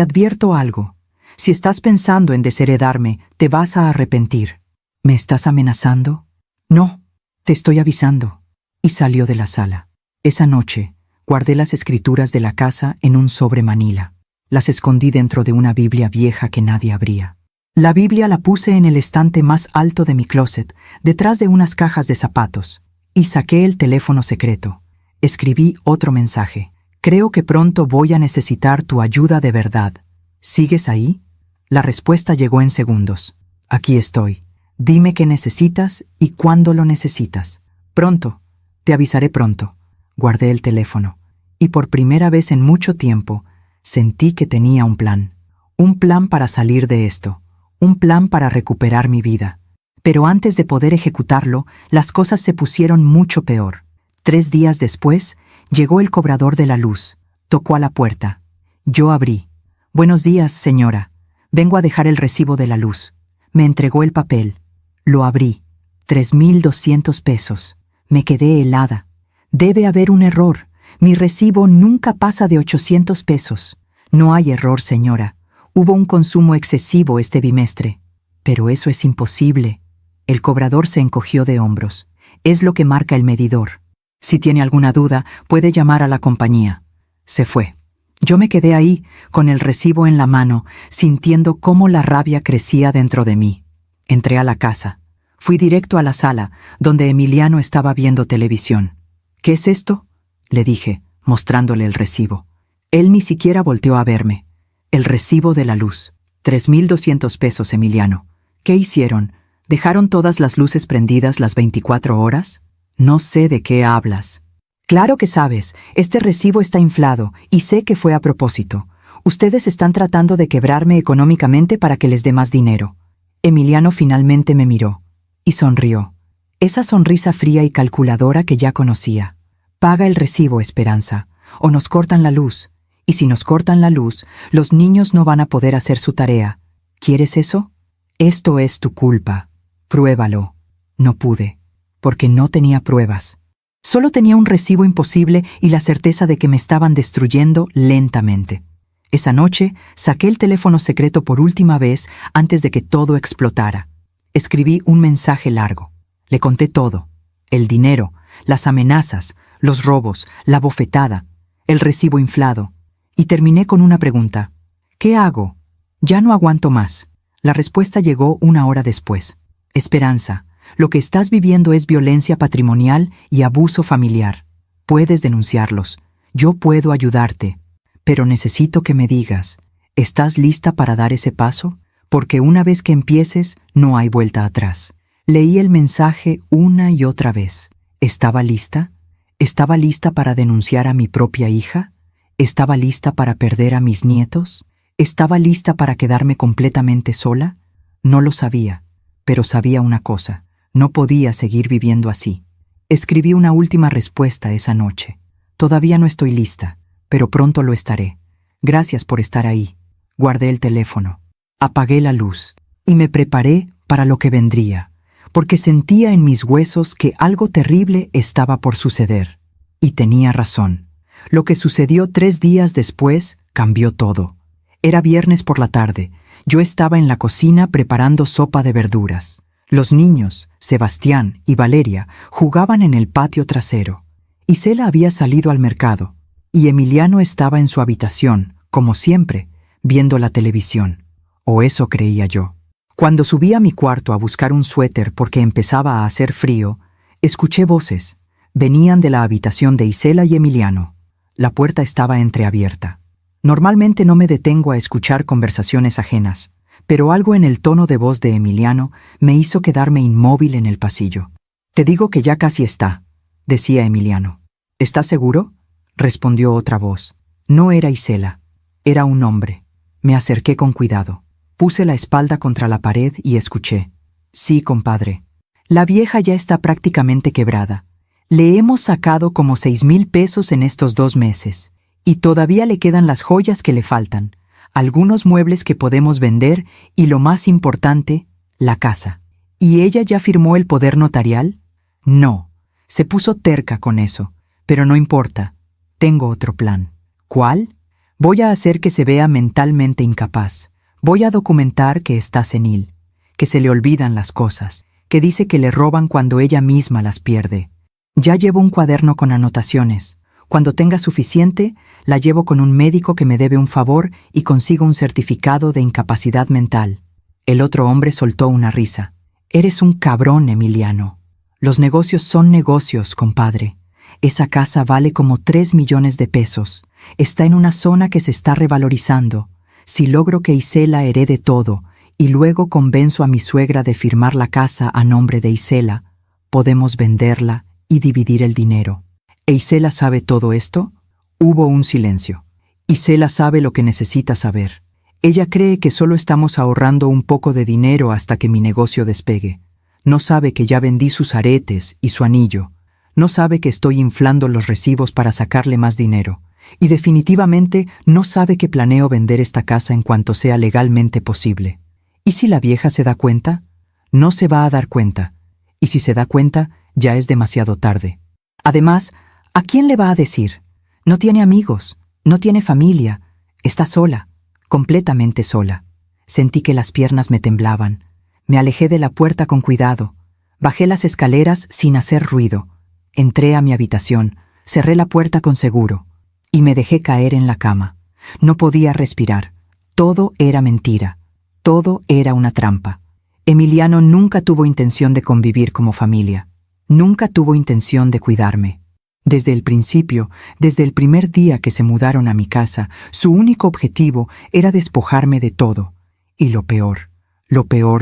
advierto algo. Si estás pensando en desheredarme, te vas a arrepentir. ¿Me estás amenazando? No, te estoy avisando. Y salió de la sala. Esa noche, guardé las escrituras de la casa en un sobre manila. Las escondí dentro de una Biblia vieja que nadie abría. La Biblia la puse en el estante más alto de mi closet, detrás de unas cajas de zapatos, y saqué el teléfono secreto. Escribí otro mensaje. Creo que pronto voy a necesitar tu ayuda de verdad. ¿Sigues ahí? La respuesta llegó en segundos. Aquí estoy. Dime qué necesitas y cuándo lo necesitas. Pronto. Te avisaré pronto. Guardé el teléfono, y por primera vez en mucho tiempo, sentí que tenía un plan. Un plan para salir de esto. Un plan para recuperar mi vida. Pero antes de poder ejecutarlo, las cosas se pusieron mucho peor. 3 días después, llegó el cobrador de la luz. Tocó a la puerta. Yo abrí. Buenos días, señora. Vengo a dejar el recibo de la luz. Me entregó el papel. Lo abrí. 3,200 pesos. Me quedé helada. Debe haber un error. Mi recibo nunca pasa de 800 pesos. No hay error, señora. Hubo un consumo excesivo este bimestre. Pero eso es imposible. El cobrador se encogió de hombros. Es lo que marca el medidor. Si tiene alguna duda, puede llamar a la compañía. Se fue. Yo me quedé ahí, con el recibo en la mano, sintiendo cómo la rabia crecía dentro de mí. Entré a la casa. Fui directo a la sala, donde Emiliano estaba viendo televisión. ¿Qué es esto? Le dije, mostrándole el recibo. Él ni siquiera volteó a verme. El recibo de la luz. 3,200 pesos, Emiliano. ¿Qué hicieron? ¿Dejaron todas las luces prendidas las 24 horas? No sé de qué hablas. Claro que sabes. Este recibo está inflado, y sé que fue a propósito. Ustedes están tratando de quebrarme económicamente para que les dé más dinero. Emiliano finalmente me miró. Y sonrió. Esa sonrisa fría y calculadora que ya conocía. Paga el recibo, Esperanza, o nos cortan la luz. Y si nos cortan la luz, los niños no van a poder hacer su tarea. ¿Quieres eso? Esto es tu culpa. Pruébalo. No pude, porque no tenía pruebas. Solo tenía un recibo imposible y la certeza de que me estaban destruyendo lentamente. Esa noche saqué el teléfono secreto por última vez antes de que todo explotara. Escribí un mensaje largo. Le conté todo. El dinero, las amenazas, los robos, la bofetada, el recibo inflado. Y terminé con una pregunta. ¿Qué hago? Ya no aguanto más. La respuesta llegó 1 hora después. Esperanza, lo que estás viviendo es violencia patrimonial y abuso familiar. Puedes denunciarlos. Yo puedo ayudarte. Pero necesito que me digas, ¿estás lista para dar ese paso? Porque una vez que empieces, no hay vuelta atrás. Leí el mensaje una y otra vez. ¿Estaba lista? ¿Estaba lista para denunciar a mi propia hija? ¿Estaba lista para perder a mis nietos? ¿Estaba lista para quedarme completamente sola? No lo sabía, pero sabía una cosa. No podía seguir viviendo así. Escribí una última respuesta esa noche. Todavía no estoy lista, pero pronto lo estaré. Gracias por estar ahí. Guardé el teléfono. Apagué la luz y me preparé para lo que vendría, porque sentía en mis huesos que algo terrible estaba por suceder. Y tenía razón. Lo que sucedió 3 días después cambió todo. Era viernes por la tarde. Yo estaba en la cocina preparando sopa de verduras. Los niños, Sebastián y Valeria, jugaban en el patio trasero. Isela había salido al mercado, y Emiliano estaba en su habitación, como siempre, viendo la televisión. O eso creía yo. Cuando subí a mi cuarto a buscar un suéter porque empezaba a hacer frío, escuché voces. Venían de la habitación de Isela y Emiliano. La puerta estaba entreabierta. Normalmente no me detengo a escuchar conversaciones ajenas, pero algo en el tono de voz de Emiliano me hizo quedarme inmóvil en el pasillo. «Te digo que ya casi está», decía Emiliano. «¿Estás seguro?», respondió otra voz. No era Isela, era un hombre. Me acerqué con cuidado. Puse la espalda contra la pared y escuché. «Sí, compadre. La vieja ya está prácticamente quebrada. Le hemos sacado como 6,000 pesos en estos 2 meses. Y todavía le quedan las joyas que le faltan, algunos muebles que podemos vender y lo más importante, la casa». «¿Y ella ya firmó el poder notarial?». «No. Se puso terca con eso. Pero no importa. Tengo otro plan». «¿Cuál?». «Voy a hacer que se vea mentalmente incapaz. Voy a documentar que está senil, que se le olvidan las cosas, que dice que le roban cuando ella misma las pierde. Ya llevo un cuaderno con anotaciones. Cuando tenga suficiente, la llevo con un médico que me debe un favor y consigo un certificado de incapacidad mental». El otro hombre soltó una risa. «Eres un cabrón, Emiliano. Los negocios son negocios, compadre. Esa casa vale como 3 millones de pesos. Está en una zona que se está revalorizando. Si logro que Isela herede todo y luego convenzo a mi suegra de firmar la casa a nombre de Isela, podemos venderla y dividir el dinero». «¿E Isela sabe todo esto?». Hubo un silencio. «Isela sabe lo que necesita saber. Ella cree que solo estamos ahorrando un poco de dinero hasta que mi negocio despegue. No sabe que ya vendí sus aretes y su anillo. No sabe que estoy inflando los recibos para sacarle más dinero. Y definitivamente no sabe que planeo vender esta casa en cuanto sea legalmente posible. ¿Y si la vieja se da cuenta? No se va a dar cuenta. Y si se da cuenta, ya es demasiado tarde. Además, ¿a quién le va a decir? No tiene amigos, no tiene familia. Está sola, completamente sola». Sentí que las piernas me temblaban. Me alejé de la puerta con cuidado. Bajé las escaleras sin hacer ruido. Entré a mi habitación, cerré la puerta con seguro y me dejé caer en la cama. No podía respirar. Todo era mentira. Todo era una trampa. Emiliano nunca tuvo intención de convivir como familia. Nunca tuvo intención de cuidarme. Desde el principio, desde el primer día que se mudaron a mi casa, su único objetivo era despojarme de todo. Y lo peor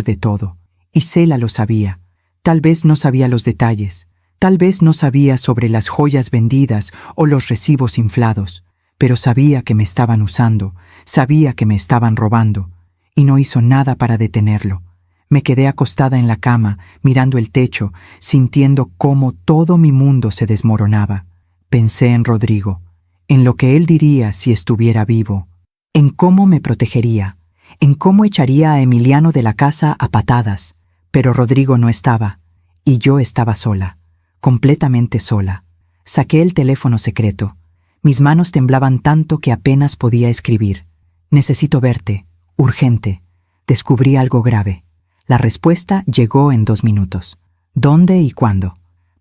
de todo, Isela lo sabía. Tal vez no sabía los detalles. Tal vez no sabía sobre las joyas vendidas o los recibos inflados, pero sabía que me estaban usando, sabía que me estaban robando, y no hizo nada para detenerlo. Me quedé acostada en la cama, mirando el techo, sintiendo cómo todo mi mundo se desmoronaba. Pensé en Rodrigo, en lo que él diría si estuviera vivo, en cómo me protegería, en cómo echaría a Emiliano de la casa a patadas, pero Rodrigo no estaba, y yo estaba sola. Completamente sola. Saqué el teléfono secreto. Mis manos temblaban tanto que apenas podía escribir. «Necesito verte. Urgente. Descubrí algo grave». La respuesta llegó en 2 minutos. «¿Dónde y cuándo?».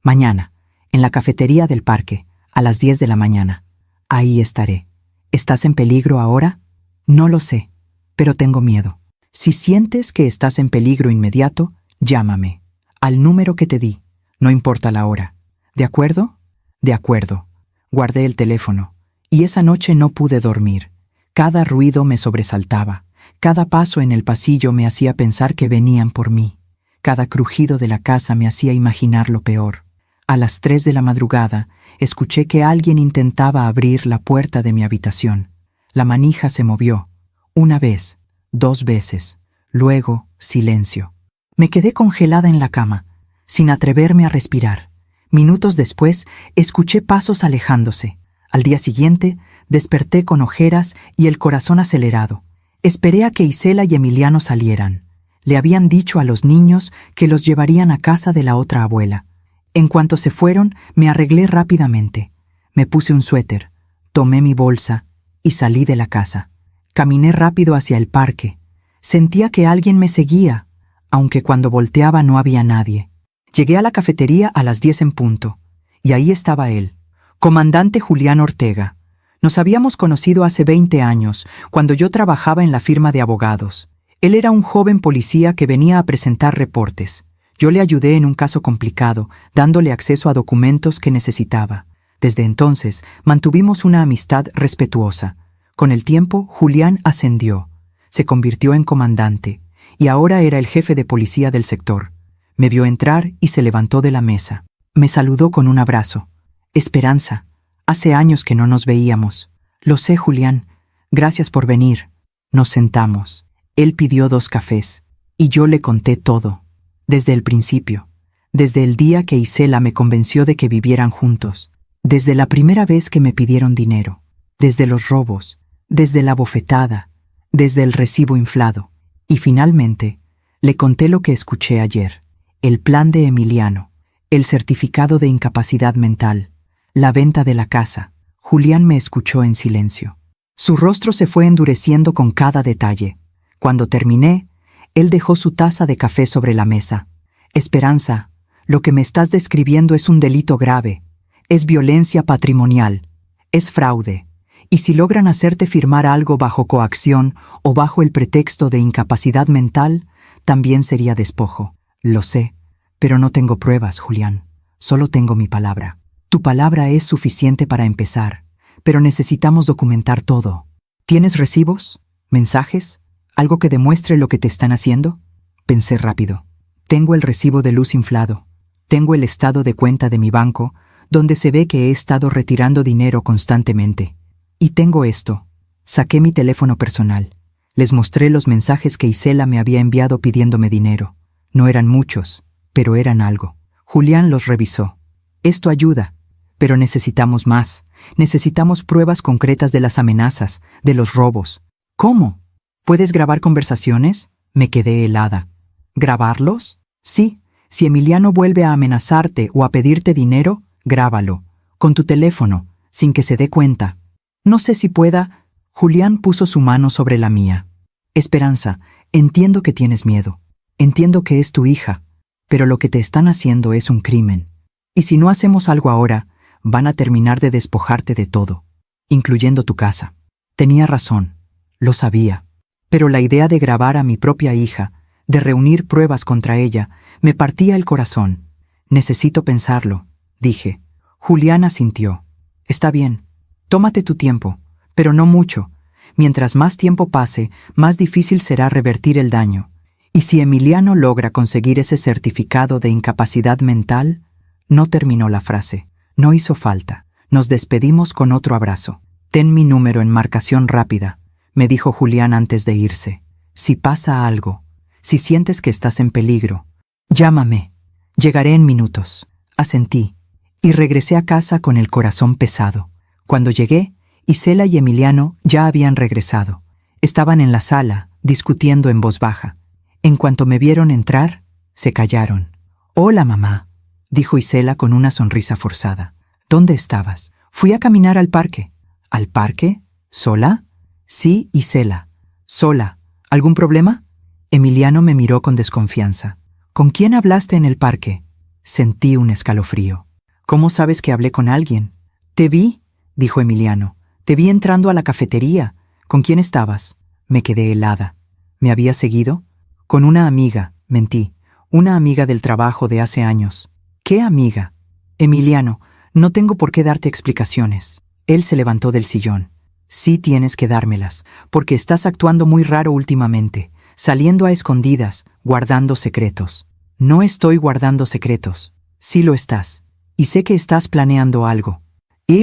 «Mañana, en la cafetería del parque, a las 10 de la mañana. Ahí estaré». «¿Estás en peligro ahora?». «No lo sé, pero tengo miedo. Si sientes que estás en peligro inmediato, llámame. Al número que te di. No importa la hora. ¿De acuerdo?». «De acuerdo». Guardé el teléfono, y esa noche no pude dormir. Cada ruido me sobresaltaba. Cada paso en el pasillo me hacía pensar que venían por mí. Cada crujido de la casa me hacía imaginar lo peor. A las 3 de la madrugada, escuché que alguien intentaba abrir la puerta de mi habitación. La manija se movió. 1 vez, 2 veces. Luego, silencio. Me quedé congelada en la cama, sin atreverme a respirar. Minutos después, escuché pasos alejándose. Al día siguiente, desperté con ojeras y el corazón acelerado. Esperé a que Isela y Emiliano salieran. Le habían dicho a los niños que los llevarían a casa de la otra abuela. En cuanto se fueron, me arreglé rápidamente. Me puse un suéter, tomé mi bolsa y salí de la casa. Caminé rápido hacia el parque. Sentía que alguien me seguía, aunque cuando volteaba no había nadie. Llegué a la cafetería a las 10 en punto, y ahí estaba él, comandante Julián Ortega. Nos habíamos conocido hace 20 años, cuando yo trabajaba en la firma de abogados. Él era un joven policía que venía a presentar reportes. Yo le ayudé en un caso complicado, dándole acceso a documentos que necesitaba. Desde entonces, mantuvimos una amistad respetuosa. Con el tiempo, Julián ascendió. Se convirtió en comandante, y ahora era el jefe de policía del sector. Me vio entrar y se levantó de la mesa. Me saludó con un abrazo. Esperanza, hace años que no nos veíamos. Lo sé, Julián. Gracias por venir. Nos sentamos. Él pidió 2 cafés, y yo le conté todo. Desde el principio. Desde el día que Isela me convenció de que vivieran juntos. Desde la primera vez que me pidieron dinero. Desde los robos. Desde la bofetada. Desde el recibo inflado. Y finalmente, le conté lo que escuché ayer. El plan de Emiliano. El certificado de incapacidad mental. La venta de la casa. Julián me escuchó en silencio. Su rostro se fue endureciendo con cada detalle. Cuando terminé, él dejó su taza de café sobre la mesa. Esperanza, lo que me estás describiendo es un delito grave. Es violencia patrimonial. Es fraude. Y si logran hacerte firmar algo bajo coacción o bajo el pretexto de incapacidad mental, también sería despojo. Lo sé, pero no tengo pruebas, Julián. Solo tengo mi palabra. Tu palabra es suficiente para empezar, pero necesitamos documentar todo. ¿Tienes recibos? ¿Mensajes? ¿Algo que demuestre lo que te están haciendo? Pensé rápido. Tengo el recibo de luz inflado. Tengo el estado de cuenta de mi banco, donde se ve que he estado retirando dinero constantemente. Y tengo esto. Saqué mi teléfono personal. Les mostré los mensajes que Isela me había enviado pidiéndome dinero. No eran muchos, pero eran algo. Julián los revisó. Esto ayuda, pero necesitamos más. Necesitamos pruebas concretas de las amenazas, de los robos. ¿Cómo? ¿Puedes grabar conversaciones? Me quedé helada. ¿Grabarlos? Sí. Si Emiliano vuelve a amenazarte o a pedirte dinero, grábalo. Con tu teléfono, sin que se dé cuenta. No sé si pueda. Julián puso su mano sobre la mía. Esperanza, entiendo que tienes miedo. Entiendo que es tu hija. Pero lo que te están haciendo es un crimen. Y si no hacemos algo ahora, van a terminar de despojarte de todo, incluyendo tu casa. Tenía razón. Lo sabía. Pero la idea de grabar a mi propia hija, de reunir pruebas contra ella, me partía el corazón. Necesito pensarlo, dije. Julián asintió. Está bien. Tómate tu tiempo, pero no mucho. Mientras más tiempo pase, más difícil será revertir el daño. Y si Emiliano logra conseguir ese certificado de incapacidad mental... No terminó la frase. No hizo falta. Nos despedimos con otro abrazo. Ten mi número en marcación rápida, me dijo Julián antes de irse. Si pasa algo, si sientes que estás en peligro, llámame. Llegaré en minutos. Asentí, y regresé a casa con el corazón pesado. Cuando llegué, Isela y Emiliano ya habían regresado. Estaban en la sala, discutiendo en voz baja. En cuanto me vieron entrar, se callaron. «Hola, mamá», dijo Isela con una sonrisa forzada. «¿Dónde estabas?» «Fui a caminar al parque». «¿Al parque? ¿Sola?» «Sí, Isela. Sola. ¿Algún problema?» Emiliano me miró con desconfianza. «¿Con quién hablaste en el parque?» Sentí un escalofrío. «¿Cómo sabes que hablé con alguien?» «Te vi», dijo Emiliano. «Te vi entrando a la cafetería. ¿Con quién estabas?» Me quedé helada. ¿Me había seguido? «Con una amiga», mentí. «Una amiga del trabajo de hace años». «¿Qué amiga?» «Emiliano, no tengo por qué darte explicaciones». Él se levantó del sillón. «Sí tienes que dármelas, porque estás actuando muy raro últimamente, saliendo a escondidas, guardando secretos». «No estoy guardando secretos». «Sí lo estás. Y sé que estás planeando algo».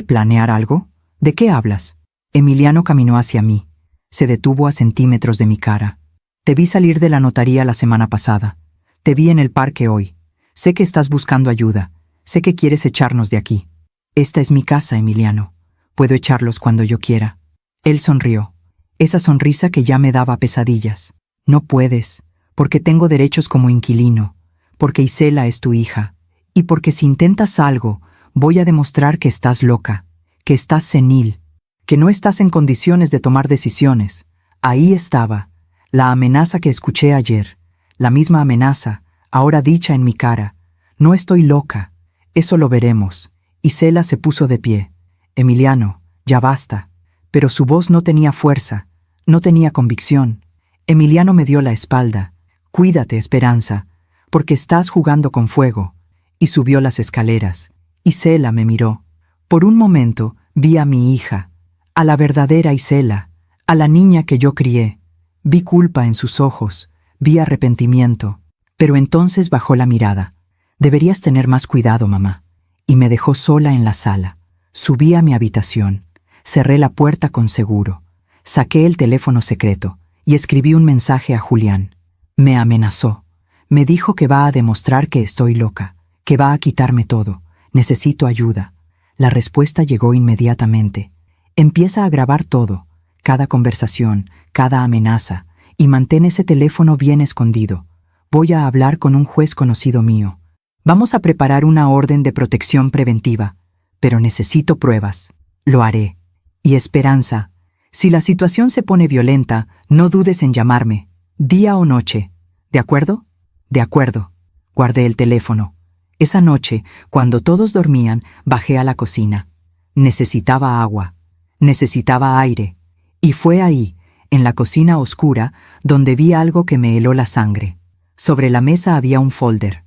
¿Planear algo? ¿De qué hablas?» Emiliano caminó hacia mí. Se detuvo a centímetros de mi cara. «Te vi salir de la notaría la semana pasada. Te vi en el parque hoy. Sé que estás buscando ayuda. Sé que quieres echarnos de aquí». «Esta es mi casa, Emiliano. Puedo echarlos cuando yo quiera». Él sonrió. Esa sonrisa que ya me daba pesadillas. «No puedes, porque tengo derechos como inquilino, porque Isela es tu hija, y porque si intentas algo, voy a demostrar que estás loca, que estás senil, que no estás en condiciones de tomar decisiones». Ahí estaba, la amenaza que escuché ayer, la misma amenaza, ahora dicha en mi cara. «No estoy loca. Eso lo veremos». Isela se puso de pie. «Emiliano, ya basta». Pero su voz no tenía fuerza, no tenía convicción. Emiliano me dio la espalda. «Cuídate, Esperanza, porque estás jugando con fuego». Y subió las escaleras. Isela me miró. Por un momento vi a mi hija, a la verdadera Isela, a la niña que yo crié. Vi culpa en sus ojos, vi arrepentimiento, pero entonces bajó la mirada. Deberías tener más cuidado, mamá. Y me dejó sola en la sala. Subí a mi habitación, cerré la puerta con seguro, saqué el teléfono secreto y escribí un mensaje a Julián. Me amenazó. Me dijo que va a demostrar que estoy loca, que va a quitarme todo. Necesito ayuda. La respuesta llegó inmediatamente. Empieza a grabar todo, cada conversación, cada amenaza, y mantén ese teléfono bien escondido. Voy a hablar con un juez conocido mío. Vamos a preparar una orden de protección preventiva, pero necesito pruebas. Lo haré. Y Esperanza, si la situación se pone violenta, no dudes en llamarme, día o noche. ¿De acuerdo? De acuerdo. Guardé el teléfono. Esa noche, cuando todos dormían, bajé a la cocina. Necesitaba agua. Necesitaba aire. Y fue ahí, en la cocina oscura, donde vi algo que me heló la sangre. Sobre la mesa había un folder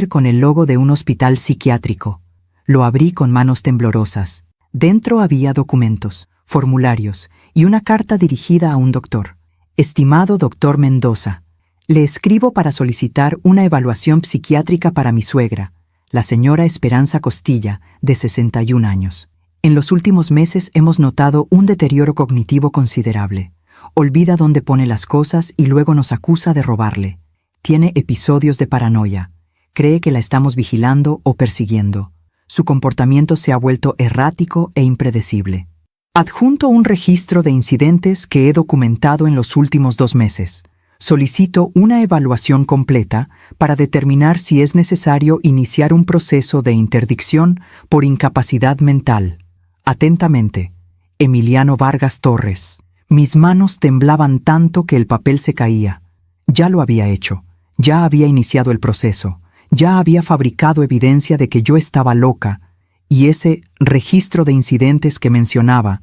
con el logo de un hospital psiquiátrico. Lo abrí con manos temblorosas. Dentro había documentos, formularios y una carta dirigida a un doctor. Estimado doctor Mendoza, le escribo para solicitar una evaluación psiquiátrica para mi suegra, la señora Esperanza Costilla, de 61 años. En los últimos meses hemos notado un deterioro cognitivo considerable. Olvida dónde pone las cosas y luego nos acusa de robarle. Tiene episodios de paranoia. Cree que la estamos vigilando o persiguiendo. Su comportamiento se ha vuelto errático e impredecible. Adjunto un registro de incidentes que he documentado en los últimos 2 meses. Solicito una evaluación completa para determinar si es necesario iniciar un proceso de interdicción por incapacidad mental. Atentamente, Emiliano Vargas Torres. Mis manos temblaban tanto que el papel se caía. Ya lo había hecho. Ya había iniciado el proceso. Ya había fabricado evidencia de que yo estaba loca, y ese registro de incidentes que mencionaba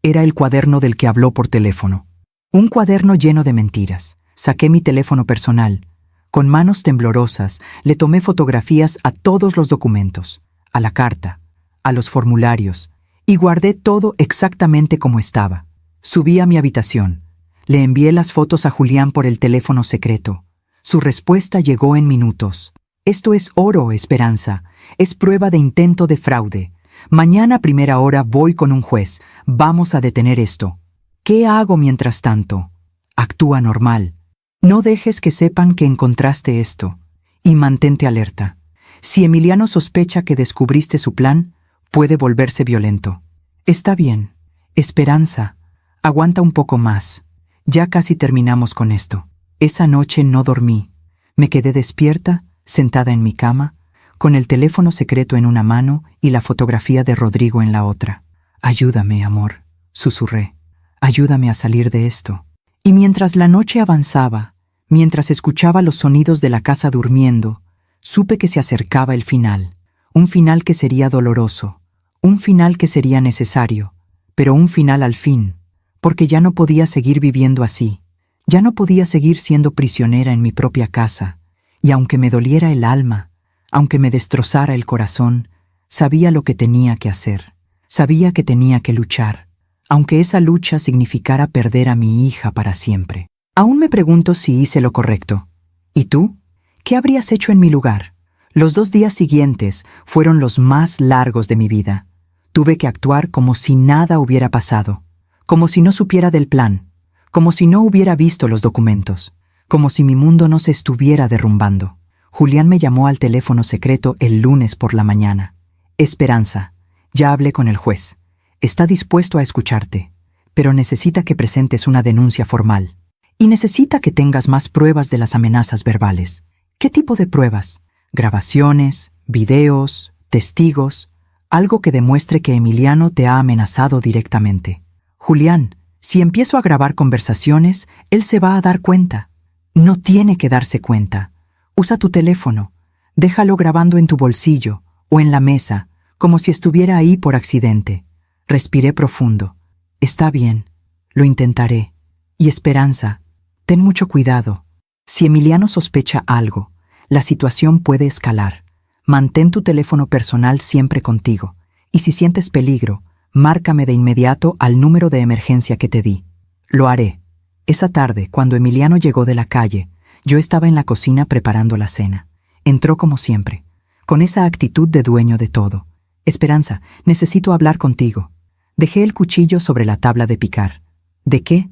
era el cuaderno del que habló por teléfono. Un cuaderno lleno de mentiras. Saqué mi teléfono personal. Con manos temblorosas le tomé fotografías a todos los documentos, a la carta, a los formularios, y guardé todo exactamente como estaba. Subí a mi habitación. Le envié las fotos a Julián por el teléfono secreto. Su respuesta llegó en minutos. Esto es oro, Esperanza. Es prueba de intento de fraude. Mañana a primera hora voy con un juez. Vamos a detener esto. ¿Qué hago mientras tanto? Actúa normal. No dejes que sepan que encontraste esto. Y mantente alerta. Si Emiliano sospecha que descubriste su plan, puede volverse violento. Está bien. Esperanza, aguanta un poco más. Ya casi terminamos con esto. Esa noche no dormí. Me quedé despierta, sentada en mi cama, con el teléfono secreto en una mano y la fotografía de Rodrigo en la otra. Ayúdame, amor, susurré. Ayúdame a salir de esto. Y mientras la noche avanzaba, mientras escuchaba los sonidos de la casa durmiendo, supe que se acercaba el final. Un final que sería doloroso, un final que sería necesario, pero un final al fin, porque ya no podía seguir viviendo así. Ya no podía seguir siendo prisionera en mi propia casa. Y aunque me doliera el alma, aunque me destrozara el corazón, sabía lo que tenía que hacer. Sabía que tenía que luchar, aunque esa lucha significara perder a mi hija para siempre. Aún me pregunto si hice lo correcto. ¿Y tú? ¿Qué habrías hecho en mi lugar? Los 2 días siguientes fueron los más largos de mi vida. Tuve que actuar como si nada hubiera pasado, como si no supiera del plan, como si no hubiera visto los documentos, como si mi mundo no se estuviera derrumbando. Julián me llamó al teléfono secreto el lunes por la mañana. Esperanza, ya hablé con el juez. Está dispuesto a escucharte, pero necesita que presentes una denuncia formal. Y necesita que tengas más pruebas de las amenazas verbales. ¿Qué tipo de pruebas? Grabaciones, videos, testigos, algo que demuestre que Emiliano te ha amenazado directamente. Julián, si empiezo a grabar conversaciones, él se va a dar cuenta. No tiene que darse cuenta. Usa tu teléfono. Déjalo grabando en tu bolsillo o en la mesa, como si estuviera ahí por accidente. Respiré profundo. Está bien. Lo intentaré. Y Esperanza, ten mucho cuidado. Si Emiliano sospecha algo, la situación puede escalar. Mantén tu teléfono personal siempre contigo. Y si sientes peligro, márcame de inmediato al número de emergencia que te di. Lo haré. Esa tarde, cuando Emiliano llegó de la calle, yo estaba en la cocina preparando la cena. Entró como siempre, con esa actitud de dueño de todo. Esperanza, necesito hablar contigo. Dejé el cuchillo sobre la tabla de picar. ¿De qué?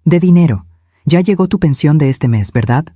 De dinero. Ya llegó tu pensión de este mes, ¿verdad?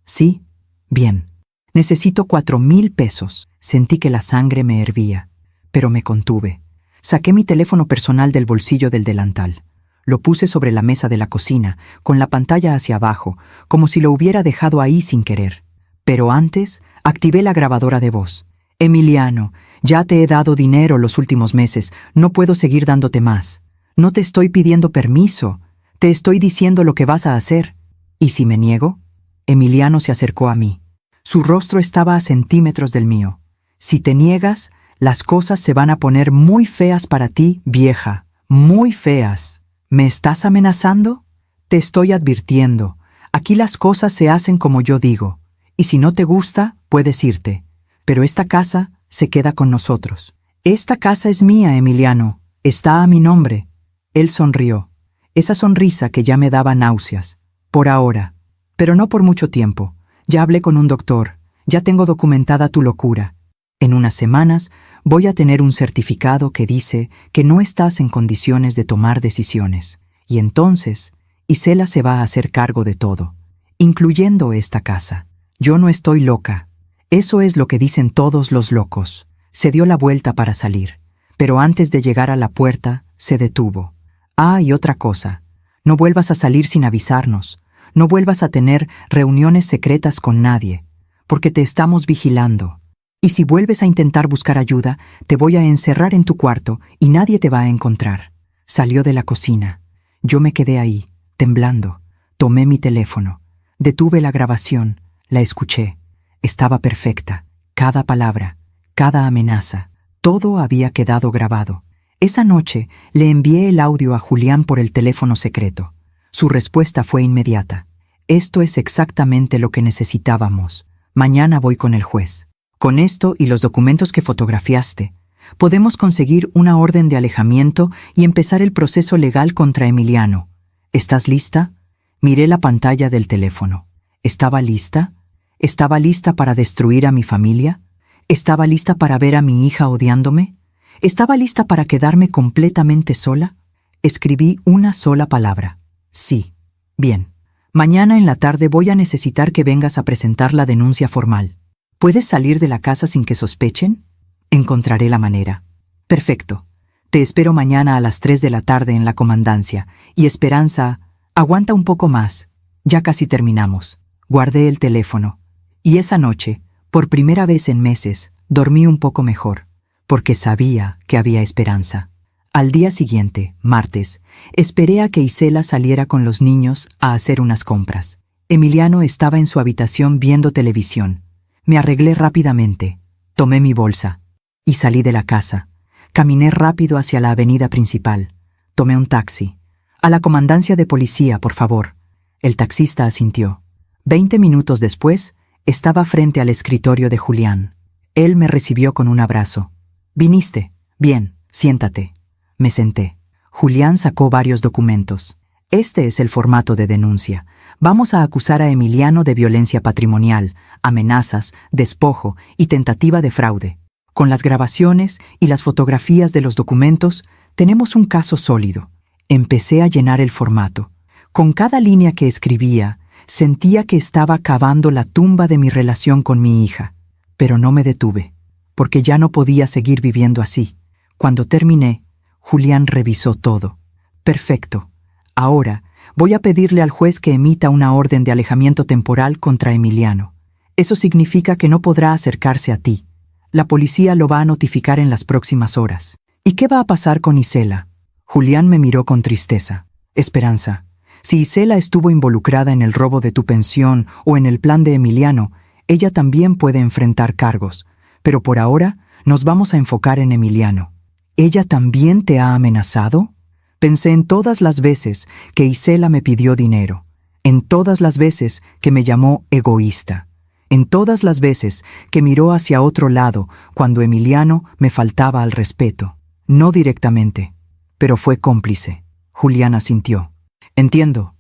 Sí. Bien. Necesito 4,000 pesos. Sentí que la sangre me hervía, pero me contuve. Saqué mi teléfono personal del bolsillo del delantal. Lo puse sobre la mesa de la cocina, con la pantalla hacia abajo, como si lo hubiera dejado ahí sin querer. Pero antes, activé la grabadora de voz. Emiliano, ya te he dado dinero los últimos meses, no puedo seguir dándote más. No te estoy pidiendo permiso, te estoy diciendo lo que vas a hacer. ¿Y si me niego? Emiliano se acercó a mí. Su rostro estaba a centímetros del mío. Si te niegas, las cosas se van a poner muy feas para ti, vieja, muy feas. ¿Me estás amenazando? Te estoy advirtiendo. Aquí las cosas se hacen como yo digo. Y si no te gusta, puedes irte. Pero esta casa se queda con nosotros. Esta casa es mía, Emiliano. Está a mi nombre. Él sonrió. Esa sonrisa que ya me daba náuseas. Por ahora. Pero no por mucho tiempo. Ya hablé con un doctor. Ya tengo documentada tu locura. En unas semanas voy a tener un certificado que dice que no estás en condiciones de tomar decisiones. Y entonces, Isela se va a hacer cargo de todo, incluyendo esta casa. Yo no estoy loca. Eso es lo que dicen todos los locos. Se dio la vuelta para salir, pero antes de llegar a la puerta, se detuvo. Ah, y otra cosa. No vuelvas a salir sin avisarnos. No vuelvas a tener reuniones secretas con nadie, porque te estamos vigilando. Y si vuelves a intentar buscar ayuda, te voy a encerrar en tu cuarto y nadie te va a encontrar. Salió de la cocina. Yo me quedé ahí, temblando. Tomé mi teléfono. Detuve la grabación. La escuché. Estaba perfecta. Cada palabra, cada amenaza, todo había quedado grabado. Esa noche le envié el audio a Julián por el teléfono secreto. Su respuesta fue inmediata. Esto es exactamente lo que necesitábamos. Mañana voy con el juez. Con esto y los documentos que fotografiaste, podemos conseguir una orden de alejamiento y empezar el proceso legal contra Emiliano. ¿Estás lista? Miré la pantalla del teléfono. ¿Estaba lista? ¿Estaba lista para destruir a mi familia? ¿Estaba lista para ver a mi hija odiándome? ¿Estaba lista para quedarme completamente sola? Escribí una sola palabra. Sí. Bien. Mañana en la tarde voy a necesitar que vengas a presentar la denuncia formal. ¿Puedes salir de la casa sin que sospechen? Encontraré la manera. Perfecto. Te espero mañana a las 3 de la tarde en la comandancia. Y Esperanza, aguanta un poco más. Ya casi terminamos. Guardé el teléfono. Y esa noche, por primera vez en meses, dormí un poco mejor, porque sabía que había esperanza. Al día siguiente, martes, esperé a que Isela saliera con los niños a hacer unas compras. Emiliano estaba en su habitación viendo televisión. Me arreglé rápidamente, tomé mi bolsa y salí de la casa. Caminé rápido hacia la avenida principal. Tomé un taxi. A la comandancia de policía, por favor. El taxista asintió. 20 minutos después, estaba frente al escritorio de Julián. Él me recibió con un abrazo. «¿Viniste? Bien, siéntate». Me senté. Julián sacó varios documentos. Este es el formato de denuncia. Vamos a acusar a Emiliano de violencia patrimonial, amenazas, despojo y tentativa de fraude. Con las grabaciones y las fotografías de los documentos, tenemos un caso sólido. Empecé a llenar el formato. Con cada línea que escribía, sentía que estaba cavando la tumba de mi relación con mi hija. Pero no me detuve, porque ya no podía seguir viviendo así. Cuando terminé, Julián revisó todo. Perfecto. Ahora voy a pedirle al juez que emita una orden de alejamiento temporal contra Emiliano. Eso significa que no podrá acercarse a ti. La policía lo va a notificar en las próximas horas. ¿Y qué va a pasar con Isela? Julián me miró con tristeza. Esperanza, si Isela estuvo involucrada en el robo de tu pensión o en el plan de Emiliano, ella también puede enfrentar cargos. Pero por ahora nos vamos a enfocar en Emiliano. ¿Ella también te ha amenazado? Pensé en todas las veces que Isela me pidió dinero, en todas las veces que me llamó egoísta, en todas las veces que miró hacia otro lado cuando Emiliano me faltaba al respeto. No directamente, pero fue cómplice. Julián asintió. Entiendo.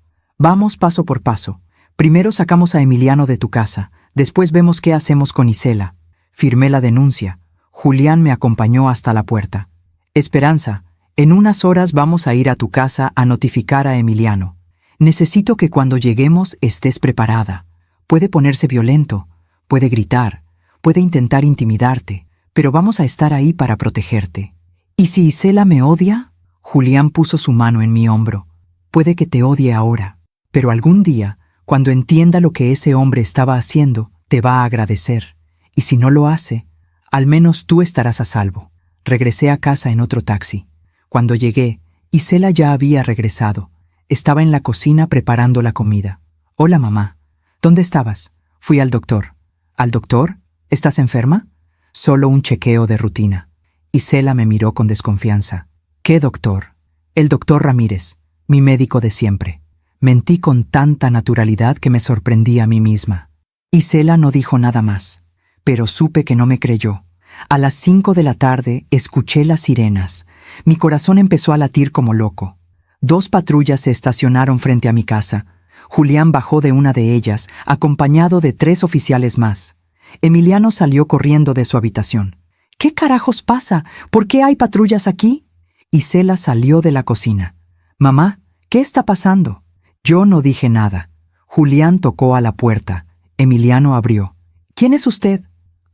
Vamos paso por paso. Primero sacamos a Emiliano de tu casa, después vemos qué hacemos con Isela. Firmé la denuncia. Julián me acompañó hasta la puerta. Esperanza, en unas horas vamos a ir a tu casa a notificar a Emiliano. Necesito que cuando lleguemos estés preparada. Puede ponerse violento, puede gritar, puede intentar intimidarte, pero vamos a estar ahí para protegerte. ¿Y si Isela me odia? Julián puso su mano en mi hombro. Puede que te odie ahora, pero algún día, cuando entienda lo que ese hombre estaba haciendo, te va a agradecer. Y si no lo hace, al menos tú estarás a salvo. Regresé a casa en otro taxi. Cuando llegué, Isela ya había regresado. Estaba en la cocina preparando la comida. Hola, mamá. ¿Dónde estabas? Fui al doctor. ¿Al doctor? ¿Estás enferma? Solo un chequeo de rutina. Isela me miró con desconfianza. ¿Qué doctor? El doctor Ramírez, mi médico de siempre. Mentí con tanta naturalidad que me sorprendí a mí misma. Isela no dijo nada más, pero supe que no me creyó. A las 5 de la tarde escuché las sirenas. Mi corazón empezó a latir como loco. 2 patrullas se estacionaron frente a mi casa. Julián bajó de una de ellas, acompañado de 3 oficiales más. Emiliano salió corriendo de su habitación. ¿Qué carajos pasa? ¿Por qué hay patrullas aquí? Isela salió de la cocina. Mamá, ¿qué está pasando? Yo no dije nada. Julián tocó a la puerta. Emiliano abrió. ¿Quién es usted?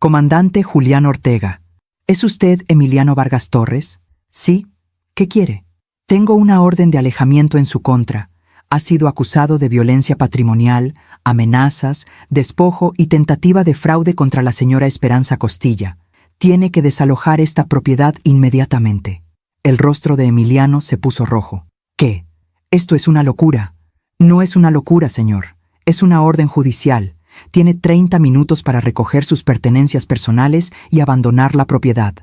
Comandante Julián Ortega. ¿Es usted Emiliano Vargas Torres? Sí. ¿Qué quiere? Tengo una orden de alejamiento en su contra. Ha sido acusado de violencia patrimonial, amenazas, despojo y tentativa de fraude contra la señora Esperanza Costilla. Tiene que desalojar esta propiedad inmediatamente. El rostro de Emiliano se puso rojo. ¿Qué? Esto es una locura. No es una locura, señor. Es una orden judicial. Tiene 30 minutos para recoger sus pertenencias personales y abandonar la propiedad.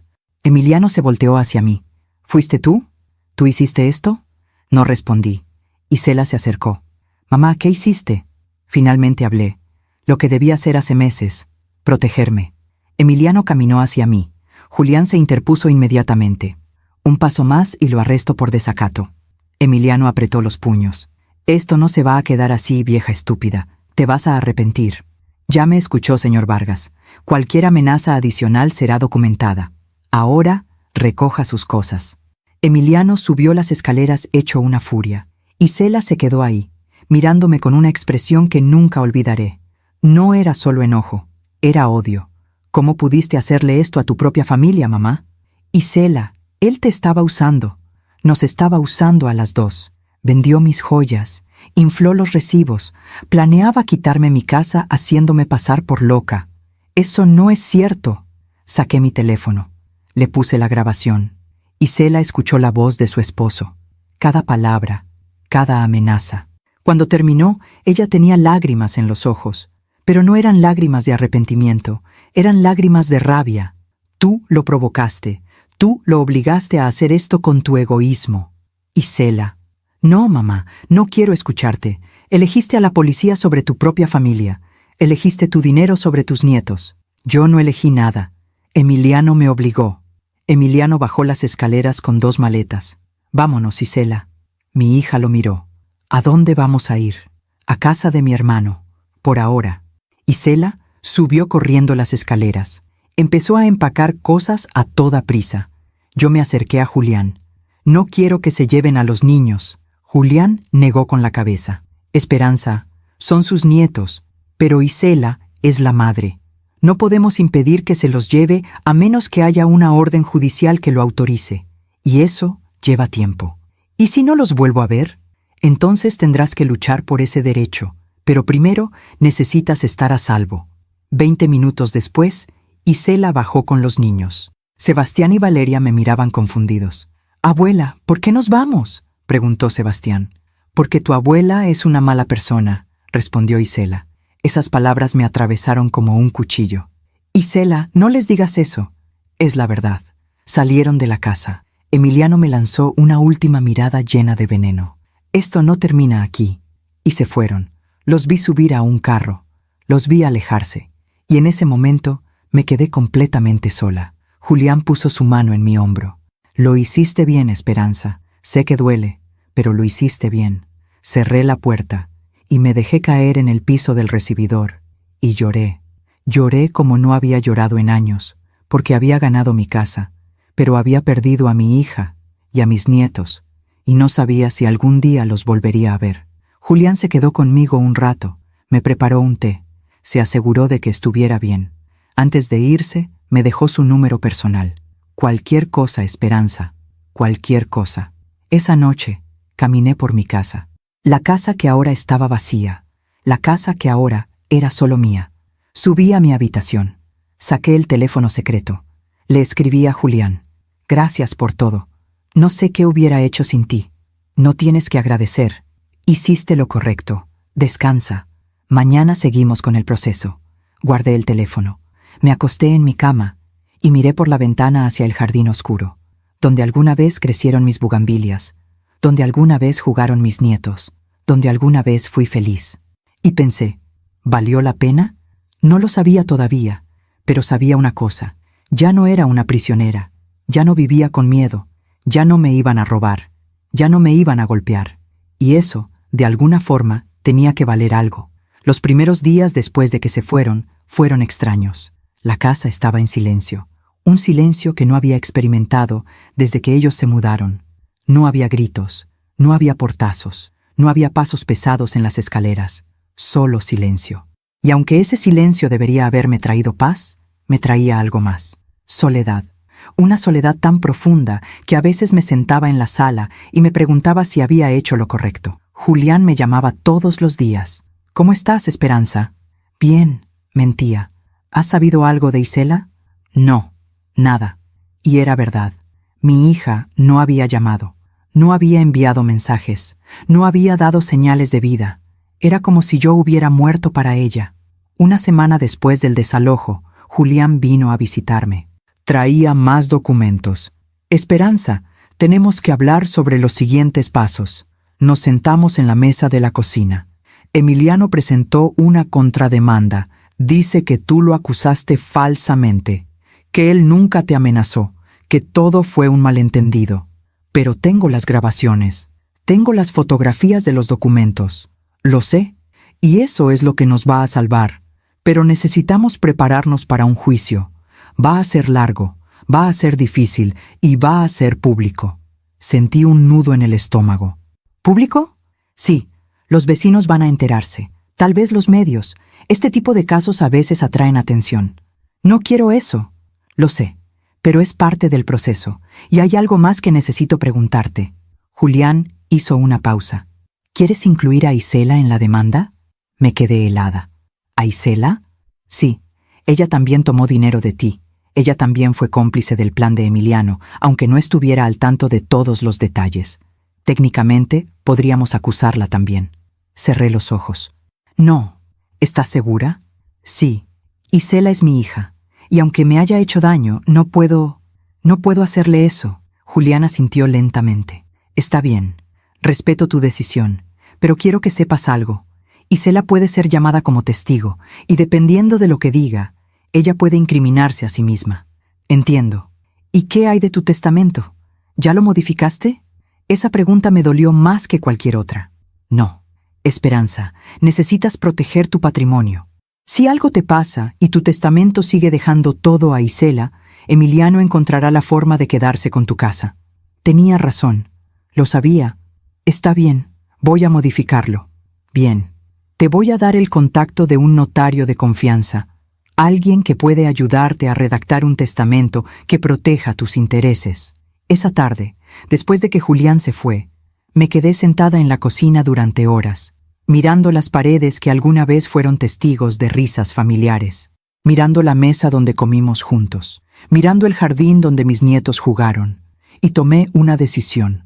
Emiliano se volteó hacia mí. ¿Fuiste tú? ¿Tú hiciste esto? No respondí. Isela se acercó. Mamá, ¿qué hiciste? Finalmente hablé. Lo que debía hacer hace meses. Protegerme. Emiliano caminó hacia mí. Julián se interpuso inmediatamente. Un paso más y lo arresto por desacato. Emiliano apretó los puños. Esto no se va a quedar así, vieja estúpida. Te vas a arrepentir. Ya me escuchó, señor Vargas. Cualquier amenaza adicional será documentada. Ahora, recoja sus cosas. Emiliano subió las escaleras hecho una furia. Isela se quedó ahí, mirándome con una expresión que nunca olvidaré. No era solo enojo, era odio. ¿Cómo pudiste hacerle esto a tu propia familia, mamá? Isela, él te estaba usando. Nos estaba usando a las 2. Vendió mis joyas, infló los recibos, planeaba quitarme mi casa haciéndome pasar por loca. Eso no es cierto. Saqué mi teléfono. Le puse la grabación. Isela escuchó la voz de su esposo. Cada palabra, cada amenaza. Cuando terminó, ella tenía lágrimas en los ojos, pero no eran lágrimas de arrepentimiento, eran lágrimas de rabia. Tú lo provocaste, tú lo obligaste a hacer esto con tu egoísmo. Isela. No, mamá, no quiero escucharte. Elegiste a la policía sobre tu propia familia. Elegiste tu dinero sobre tus nietos. Yo no elegí nada. Emiliano me obligó. Emiliano bajó las escaleras con 2 maletas. Vámonos, Isela. Mi hija lo miró. ¿A dónde vamos a ir? A casa de mi hermano. Por ahora. Isela subió corriendo las escaleras. Empezó a empacar cosas a toda prisa. Yo me acerqué a Julián. No quiero que se lleven a los niños. Julián negó con la cabeza. Esperanza, son sus nietos, pero Isela es la madre. No podemos impedir que se los lleve a menos que haya una orden judicial que lo autorice. Y eso lleva tiempo. ¿Y si no los vuelvo a ver? Entonces tendrás que luchar por ese derecho, pero primero necesitas estar a salvo. 20 minutos después, Isela bajó con los niños. Sebastián y Valeria me miraban confundidos. «Abuela, ¿por qué nos vamos?», preguntó Sebastián. «Porque tu abuela es una mala persona», respondió Isela. Esas palabras me atravesaron como un cuchillo. «Isela, no les digas eso». Es la verdad. Salieron de la casa. Emiliano me lanzó una última mirada llena de veneno. «Esto no termina aquí». Y se fueron. Los vi subir a un carro. Los vi alejarse. Y en ese momento me quedé completamente sola. Julián puso su mano en mi hombro. «Lo hiciste bien, Esperanza. Sé que duele, pero lo hiciste bien». Cerré la puerta y me dejé caer en el piso del recibidor, y lloré. Lloré como no había llorado en años, porque había ganado mi casa, pero había perdido a mi hija y a mis nietos, y no sabía si algún día los volvería a ver. Julián se quedó conmigo un rato, me preparó un té, se aseguró de que estuviera bien. Antes de irse, me dejó su número personal. Cualquier cosa, Esperanza, cualquier cosa. Esa noche, caminé por mi casa. La casa que ahora estaba vacía, la casa que ahora era solo mía. Subí a mi habitación, saqué el teléfono secreto, le escribí a Julián. Gracias por todo. No sé qué hubiera hecho sin ti. No tienes que agradecer. Hiciste lo correcto. Descansa. Mañana seguimos con el proceso. Guardé el teléfono. Me acosté en mi cama y miré por la ventana hacia el jardín oscuro, donde alguna vez crecieron mis bugambilias, donde alguna vez jugaron mis nietos, donde alguna vez fui feliz. Y pensé, ¿valió la pena? No lo sabía todavía, pero sabía una cosa. Ya no era una prisionera, ya no vivía con miedo, ya no me iban a robar, ya no me iban a golpear. Y eso, de alguna forma, tenía que valer algo. Los primeros días después de que se fueron extraños. La casa estaba en silencio, un silencio que no había experimentado desde que ellos se mudaron. No había gritos, no había portazos, no había pasos pesados en las escaleras, solo silencio. Y aunque ese silencio debería haberme traído paz, me traía algo más: soledad. Una soledad tan profunda que a veces me sentaba en la sala y me preguntaba si había hecho lo correcto. Julián me llamaba todos los días. ¿Cómo estás, Esperanza? Bien, mentía. ¿Has sabido algo de Isela? No, nada. Y era verdad. Mi hija no había llamado, no había enviado mensajes, no había dado señales de vida. Era como si yo hubiera muerto para ella. Una semana después del desalojo, Julián vino a visitarme. Traía más documentos. Esperanza, tenemos que hablar sobre los siguientes pasos. Nos sentamos en la mesa de la cocina. Emiliano presentó una contrademanda. Dice que tú lo acusaste falsamente, que él nunca te amenazó, que todo fue un malentendido. Pero tengo las grabaciones, tengo las fotografías de los documentos. Lo sé, y eso es lo que nos va a salvar. Pero necesitamos prepararnos para un juicio. Va a ser largo, va a ser difícil y va a ser público. Sentí un nudo en el estómago. ¿Público? Sí, los vecinos van a enterarse, tal vez los medios. Este tipo de casos a veces atraen atención. No quiero eso. Lo sé, pero es parte del proceso, y hay algo más que necesito preguntarte. Julián hizo una pausa. ¿Quieres incluir a Isela en la demanda? Me quedé helada. ¿A Isela? Sí, ella también tomó dinero de ti. Ella también fue cómplice del plan de Emiliano, aunque no estuviera al tanto de todos los detalles. Técnicamente, podríamos acusarla también. Cerré los ojos. No. ¿Estás segura? Sí. Isela es mi hija, y aunque me haya hecho daño, no puedo hacerle eso. Julián asintió lentamente. Está bien. Respeto tu decisión, pero quiero que sepas algo. Isela puede ser llamada como testigo, y dependiendo de lo que diga, ella puede incriminarse a sí misma. Entiendo. ¿Y qué hay de tu testamento? ¿Ya lo modificaste? Esa pregunta me dolió más que cualquier otra. No. Esperanza, necesitas proteger tu patrimonio. Si algo te pasa y tu testamento sigue dejando todo a Isela, Emiliano encontrará la forma de quedarse con tu casa. Tenía razón. Lo sabía. Está bien, voy a modificarlo. Bien. Te voy a dar el contacto de un notario de confianza, alguien que puede ayudarte a redactar un testamento que proteja tus intereses. Esa tarde, después de que Julián se fue, me quedé sentada en la cocina durante horas, mirando las paredes que alguna vez fueron testigos de risas familiares, mirando la mesa donde comimos juntos, mirando el jardín donde mis nietos jugaron, y tomé una decisión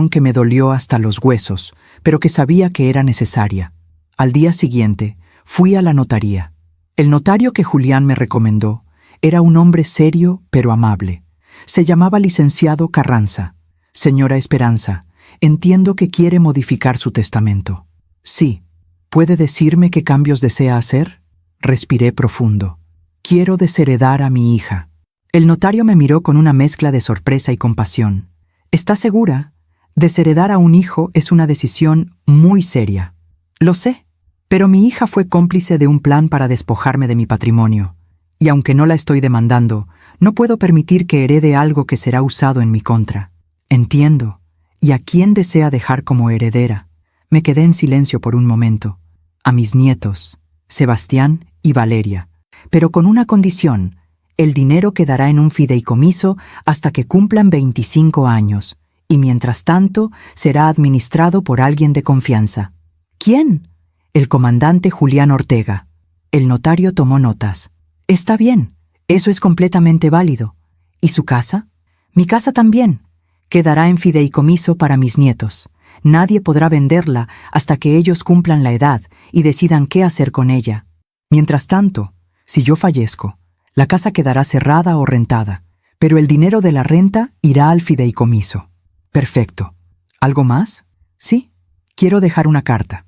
que me dolió hasta los huesos, pero que sabía que era necesaria. Al día siguiente, fui a la notaría. El notario que Julián me recomendó era un hombre serio pero amable. Se llamaba licenciado Carranza. Señora Esperanza, entiendo que quiere modificar su testamento. Sí. ¿Puede decirme qué cambios desea hacer? Respiré profundo. Quiero desheredar a mi hija. El notario me miró con una mezcla de sorpresa y compasión. ¿Está segura? Desheredar a un hijo es una decisión muy seria. Lo sé, pero mi hija fue cómplice de un plan para despojarme de mi patrimonio, y aunque no la estoy demandando, no puedo permitir que herede algo que será usado en mi contra. Entiendo. ¿Y a quién desea dejar como heredera? Me quedé en silencio por un momento. A mis nietos, Sebastián y Valeria, pero con una condición: el dinero quedará en un fideicomiso hasta que cumplan 25 años, y mientras tanto será administrado por alguien de confianza. ¿Quién? El comandante Julián Ortega. El notario tomó notas. Está bien, eso es completamente válido. ¿Y su casa? Mi casa también. Quedará en fideicomiso para mis nietos. Nadie podrá venderla hasta que ellos cumplan la edad y decidan qué hacer con ella. Mientras tanto, si yo fallezco, la casa quedará cerrada o rentada, pero el dinero de la renta irá al fideicomiso. Perfecto. ¿Algo más? Sí. Quiero dejar una carta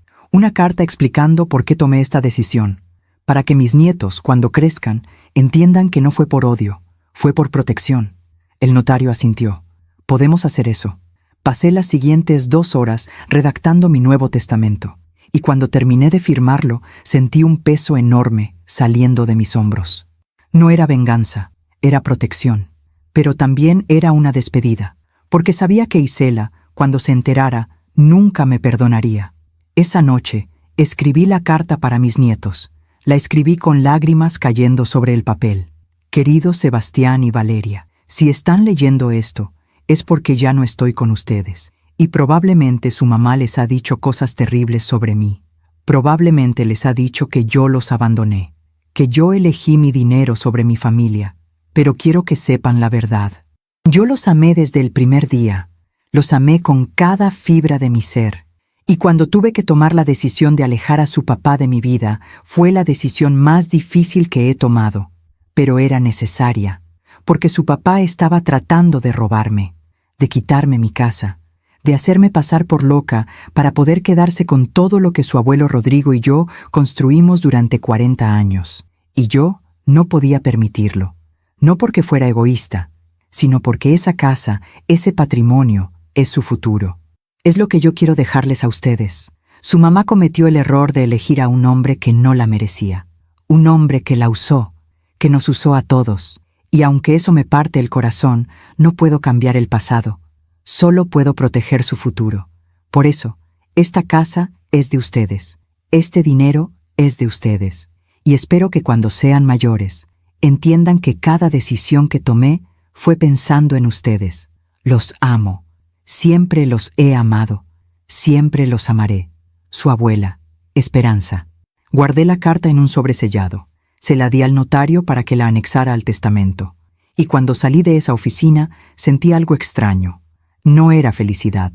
explicando por qué tomé esta decisión, para que mis nietos, cuando crezcan, entiendan que no fue por odio, fue por protección. El notario asintió. Podemos hacer eso. Pasé las siguientes 2 horas redactando mi nuevo testamento, y cuando terminé de firmarlo, sentí un peso enorme saliendo de mis hombros. No era venganza, era protección, pero también era una despedida, porque sabía que Isela, cuando se enterara, nunca me perdonaría. Esa noche, escribí la carta para mis nietos. La escribí con lágrimas cayendo sobre el papel. Queridos Sebastián y Valeria, si están leyendo esto, es porque ya no estoy con ustedes, y probablemente su mamá les ha dicho cosas terribles sobre mí. Probablemente les ha dicho que yo los abandoné, que yo elegí mi dinero sobre mi familia, pero quiero que sepan la verdad. Yo los amé desde el primer día, los amé con cada fibra de mi ser, y cuando tuve que tomar la decisión de alejar a su papá de mi vida, fue la decisión más difícil que he tomado, pero era necesaria, porque su papá estaba tratando de robarme, de quitarme mi casa, de hacerme pasar por loca para poder quedarse con todo lo que su abuelo Rodrigo y yo construimos durante 40 años. Y yo no podía permitirlo, no porque fuera egoísta, sino porque esa casa, ese patrimonio, es su futuro. Es lo que yo quiero dejarles a ustedes. Su mamá cometió el error de elegir a un hombre que no la merecía, un hombre que la usó, que nos usó a todos, y aunque eso me parte el corazón, no puedo cambiar el pasado, solo puedo proteger su futuro. Por eso, esta casa es de ustedes, este dinero es de ustedes, y espero que cuando sean mayores, entiendan que cada decisión que tomé fue pensando en ustedes. Los amo. Siempre los he amado, siempre los amaré. Su abuela, Esperanza. Guardé la carta en un sobresellado. Se la di al notario para que la anexara al testamento. Y cuando salí de esa oficina, sentí algo extraño. No era felicidad,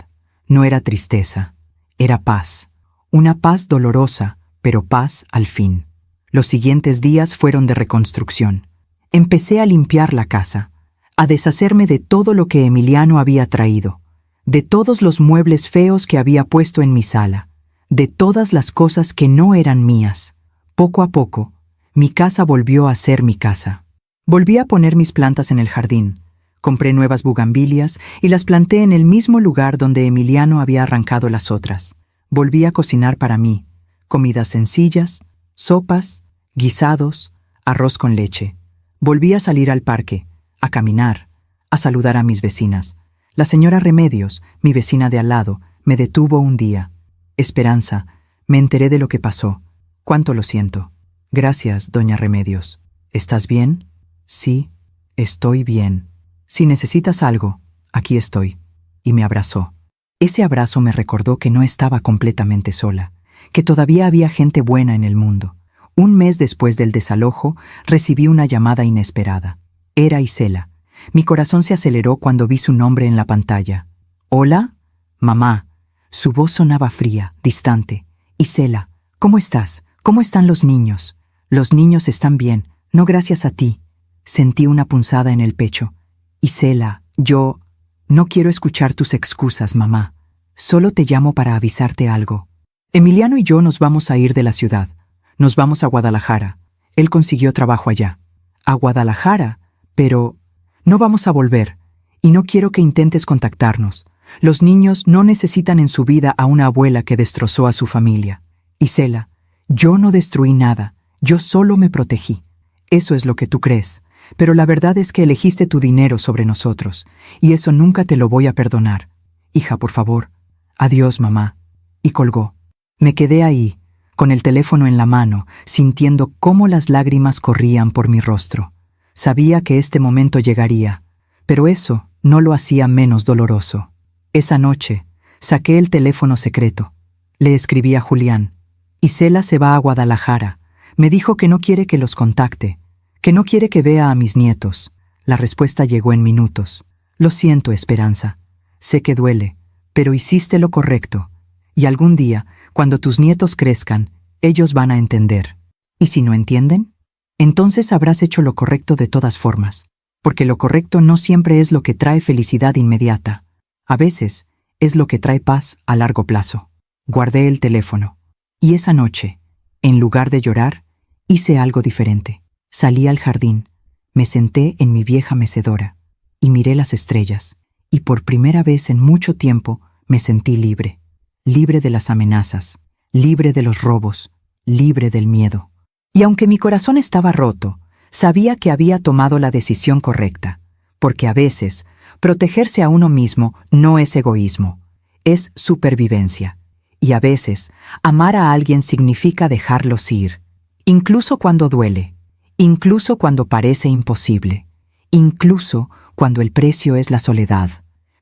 no era tristeza, era paz. Una paz dolorosa, pero paz al fin. Los siguientes días fueron de reconstrucción. Empecé a limpiar la casa, a deshacerme de todo lo que Emiliano había traído, de todos los muebles feos que había puesto en mi sala, de todas las cosas que no eran mías. Poco a poco, mi casa volvió a ser mi casa. Volví a poner mis plantas en el jardín. Compré nuevas bugambilias y las planté en el mismo lugar donde Emiliano había arrancado las otras. Volví a cocinar para mí, comidas sencillas, sopas, guisados, arroz con leche. Volví a salir al parque, a caminar, a saludar a mis vecinas. La señora Remedios, mi vecina de al lado, me detuvo un día. Esperanza, me enteré de lo que pasó. Cuánto lo siento. Gracias, doña Remedios. ¿Estás bien? Sí, estoy bien. Si necesitas algo, aquí estoy. Y me abrazó. Ese abrazo me recordó que no estaba completamente sola, que todavía había gente buena en el mundo. Un mes después del desalojo, recibí una llamada inesperada. Era Isela. Mi corazón se aceleró cuando vi su nombre en la pantalla. «¿Hola? Mamá». Su voz sonaba fría, distante. «Isela, ¿cómo estás? ¿Cómo están los niños?» «Los niños están bien, no gracias a ti». Sentí una punzada en el pecho. «Isela, yo... no quiero escuchar tus excusas, mamá. Solo te llamo para avisarte algo. Emiliano y yo nos vamos a ir de la ciudad. Nos vamos a Guadalajara. Él consiguió trabajo allá». «¿A Guadalajara? Pero... no vamos a volver, y no quiero que intentes contactarnos. Los niños no necesitan en su vida a una abuela que destrozó a su familia. Isela, yo no destruí nada, yo solo me protegí. Eso es lo que tú crees, pero la verdad es que elegiste tu dinero sobre nosotros, y eso nunca te lo voy a perdonar. Hija, por favor. Adiós, mamá. Y colgó. Me quedé ahí, con el teléfono en la mano, sintiendo cómo las lágrimas corrían por mi rostro. Sabía que este momento llegaría, pero eso no lo hacía menos doloroso. Esa noche, saqué el teléfono secreto. Le escribí a Julián. Isela se va a Guadalajara. Me dijo que no quiere que los contacte, que no quiere que vea a mis nietos. La respuesta llegó en minutos. Lo siento, Esperanza. Sé que duele, pero hiciste lo correcto. Y algún día, cuando tus nietos crezcan, ellos van a entender. ¿Y si no entienden? Entonces habrás hecho lo correcto de todas formas, porque lo correcto no siempre es lo que trae felicidad inmediata. A veces, es lo que trae paz a largo plazo. Guardé el teléfono. Y esa noche, en lugar de llorar, hice algo diferente. Salí al jardín, me senté en mi vieja mecedora y miré las estrellas, y por primera vez en mucho tiempo me sentí libre. Libre de las amenazas, libre de los robos, libre del miedo. Y aunque mi corazón estaba roto, sabía que había tomado la decisión correcta, porque a veces, protegerse a uno mismo no es egoísmo, es supervivencia. Y a veces, amar a alguien significa dejarlos ir, incluso cuando duele, incluso cuando parece imposible, incluso cuando el precio es la soledad.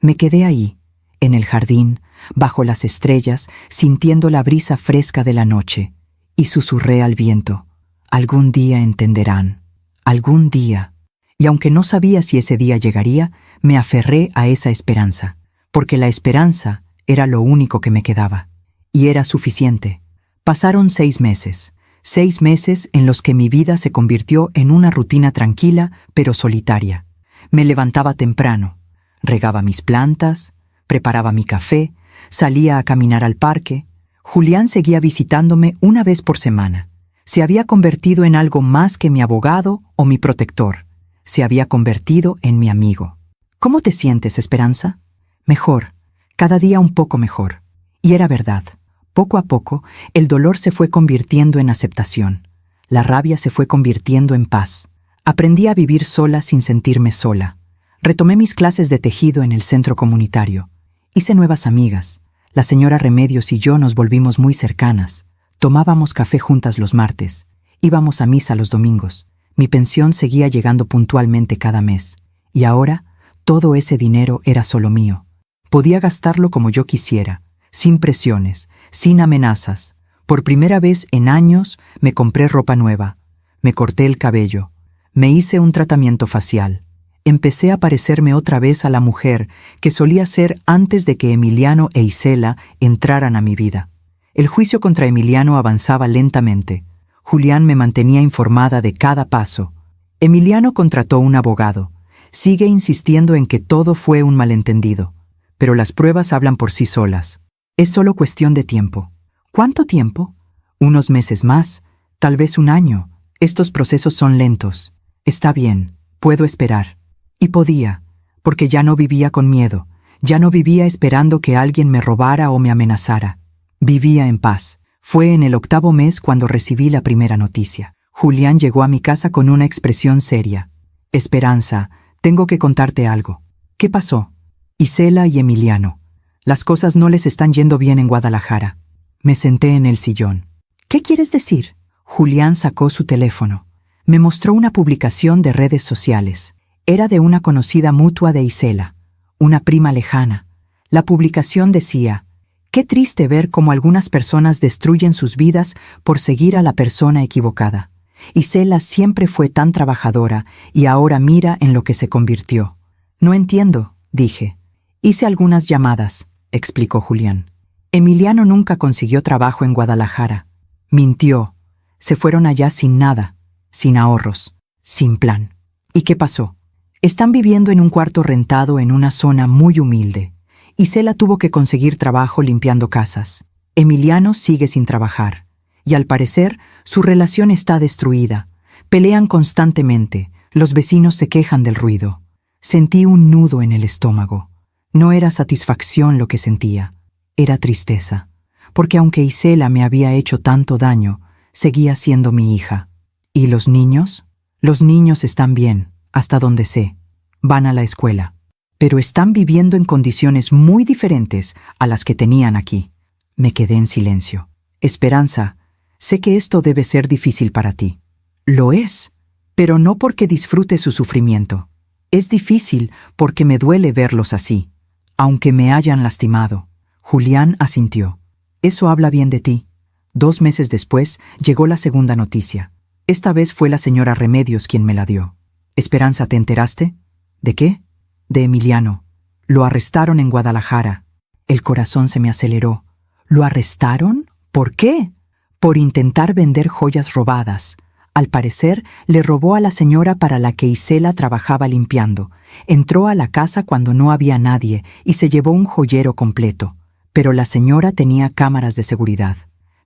Me quedé ahí, en el jardín, bajo las estrellas, sintiendo la brisa fresca de la noche, y susurré al viento: algún día entenderán, algún día. Y aunque no sabía si ese día llegaría, me aferré a esa esperanza, porque la esperanza era lo único que me quedaba. Y era suficiente. Pasaron 6 meses. 6 meses en los que mi vida se convirtió en una rutina tranquila, pero solitaria. Me levantaba temprano, regaba mis plantas, preparaba mi café, salía a caminar al parque. Julián seguía visitándome una vez por semana. Se había convertido en algo más que mi abogado o mi protector. Se había convertido en mi amigo. ¿Cómo te sientes, Esperanza? Mejor, cada día un poco mejor. Y era verdad. Poco a poco, el dolor se fue convirtiendo en aceptación. La rabia se fue convirtiendo en paz. Aprendí a vivir sola sin sentirme sola. Retomé mis clases de tejido en el centro comunitario. Hice nuevas amigas. La señora Remedios y yo nos volvimos muy cercanas. Tomábamos café juntas los martes. Íbamos a misa los domingos. Mi pensión seguía llegando puntualmente cada mes. Y ahora, todo ese dinero era solo mío. Podía gastarlo como yo quisiera, sin presiones, sin amenazas. Por primera vez en años me compré ropa nueva, me corté el cabello, me hice un tratamiento facial. Empecé a parecerme otra vez a la mujer que solía ser antes de que Emiliano e Isela entraran a mi vida. El juicio contra Emiliano avanzaba lentamente. Julián me mantenía informada de cada paso. Emiliano contrató un abogado. Sigue insistiendo en que todo fue un malentendido, pero las pruebas hablan por sí solas. Es solo cuestión de tiempo. ¿Cuánto tiempo? Unos meses más, tal vez un año. Estos procesos son lentos. Está bien, puedo esperar. Y podía, porque ya no vivía con miedo, ya no vivía esperando que alguien me robara o me amenazara. Vivía en paz. Fue en el 8º mes cuando recibí la primera noticia. Julián llegó a mi casa con una expresión seria. Esperanza, tengo que contarte algo. ¿Qué pasó? Isela y Emiliano. Las cosas no les están yendo bien en Guadalajara. Me senté en el sillón. ¿Qué quieres decir? Julián sacó su teléfono. Me mostró una publicación de redes sociales. Era de una conocida mutua de Isela, una prima lejana. La publicación decía: qué triste ver cómo algunas personas destruyen sus vidas por seguir a la persona equivocada. Isela siempre fue tan trabajadora y ahora mira en lo que se convirtió. No entiendo, dije. Hice algunas llamadas, explicó Julián. Emiliano nunca consiguió trabajo en Guadalajara. Mintió. Se fueron allá sin nada, sin ahorros, sin plan. ¿Y qué pasó? Están viviendo en un cuarto rentado en una zona muy humilde. Isela tuvo que conseguir trabajo limpiando casas. Emiliano sigue sin trabajar. Y al parecer, su relación está destruida. Pelean constantemente. Los vecinos se quejan del ruido. Sentí un nudo en el estómago. No era satisfacción lo que sentía. Era tristeza. porque aunque Isela me había hecho tanto daño, seguía siendo mi hija. ¿Y los niños? Los niños están bien, hasta donde sé. Van a la escuela. Pero están viviendo en condiciones muy diferentes a las que tenían aquí. Me quedé en silencio. Esperanza, sé que esto debe ser difícil para ti. Lo es, pero no porque disfrute su sufrimiento. Es difícil porque me duele verlos así, aunque me hayan lastimado. Julián asintió. Eso habla bien de ti. 2 meses después llegó la segunda noticia. Esta vez fue la señora Remedios quien me la dio. Esperanza, ¿te enteraste? ¿De qué? De Emiliano. Lo arrestaron en Guadalajara. El corazón se me aceleró. ¿Lo arrestaron? ¿Por qué? Por intentar vender joyas robadas. Al parecer, le robó a la señora para la que Isela trabajaba limpiando. Entró a la casa cuando no había nadie y se llevó un joyero completo. Pero la señora tenía cámaras de seguridad.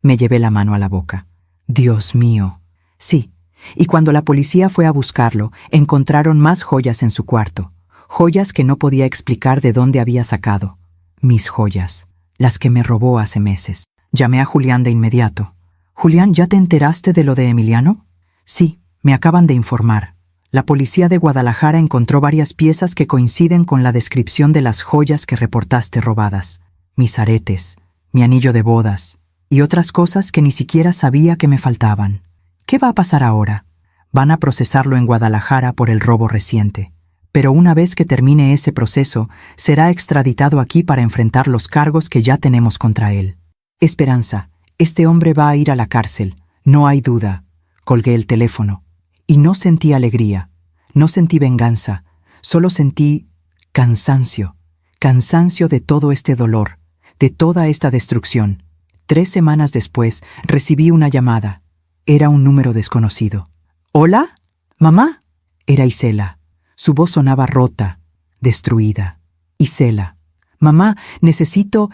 Me llevé la mano a la boca. Dios mío. Sí, y cuando la policía fue a buscarlo, encontraron más joyas en su cuarto. Joyas que no podía explicar de dónde había sacado. Mis joyas, las que me robó hace meses. Llamé a Julián de inmediato. «Julián, ¿ya te enteraste de lo de Emiliano?» «Sí, me acaban de informar. La policía de Guadalajara encontró varias piezas que coinciden con la descripción de las joyas que reportaste robadas. Mis aretes, mi anillo de bodas y otras cosas que ni siquiera sabía que me faltaban. ¿Qué va a pasar ahora? Van a procesarlo en Guadalajara por el robo reciente. Pero una vez que termine ese proceso, será extraditado aquí para enfrentar los cargos que ya tenemos contra él. Esperanza, este hombre va a ir a la cárcel, no hay duda». Colgué el teléfono. Y no sentí alegría, no sentí venganza, solo sentí cansancio. Cansancio de todo este dolor, de toda esta destrucción. 3 semanas después, recibí una llamada. Era un número desconocido. «¿Hola? ¿Mamá?» Era Isela. Su voz sonaba rota, destruida. «Isela, mamá, necesito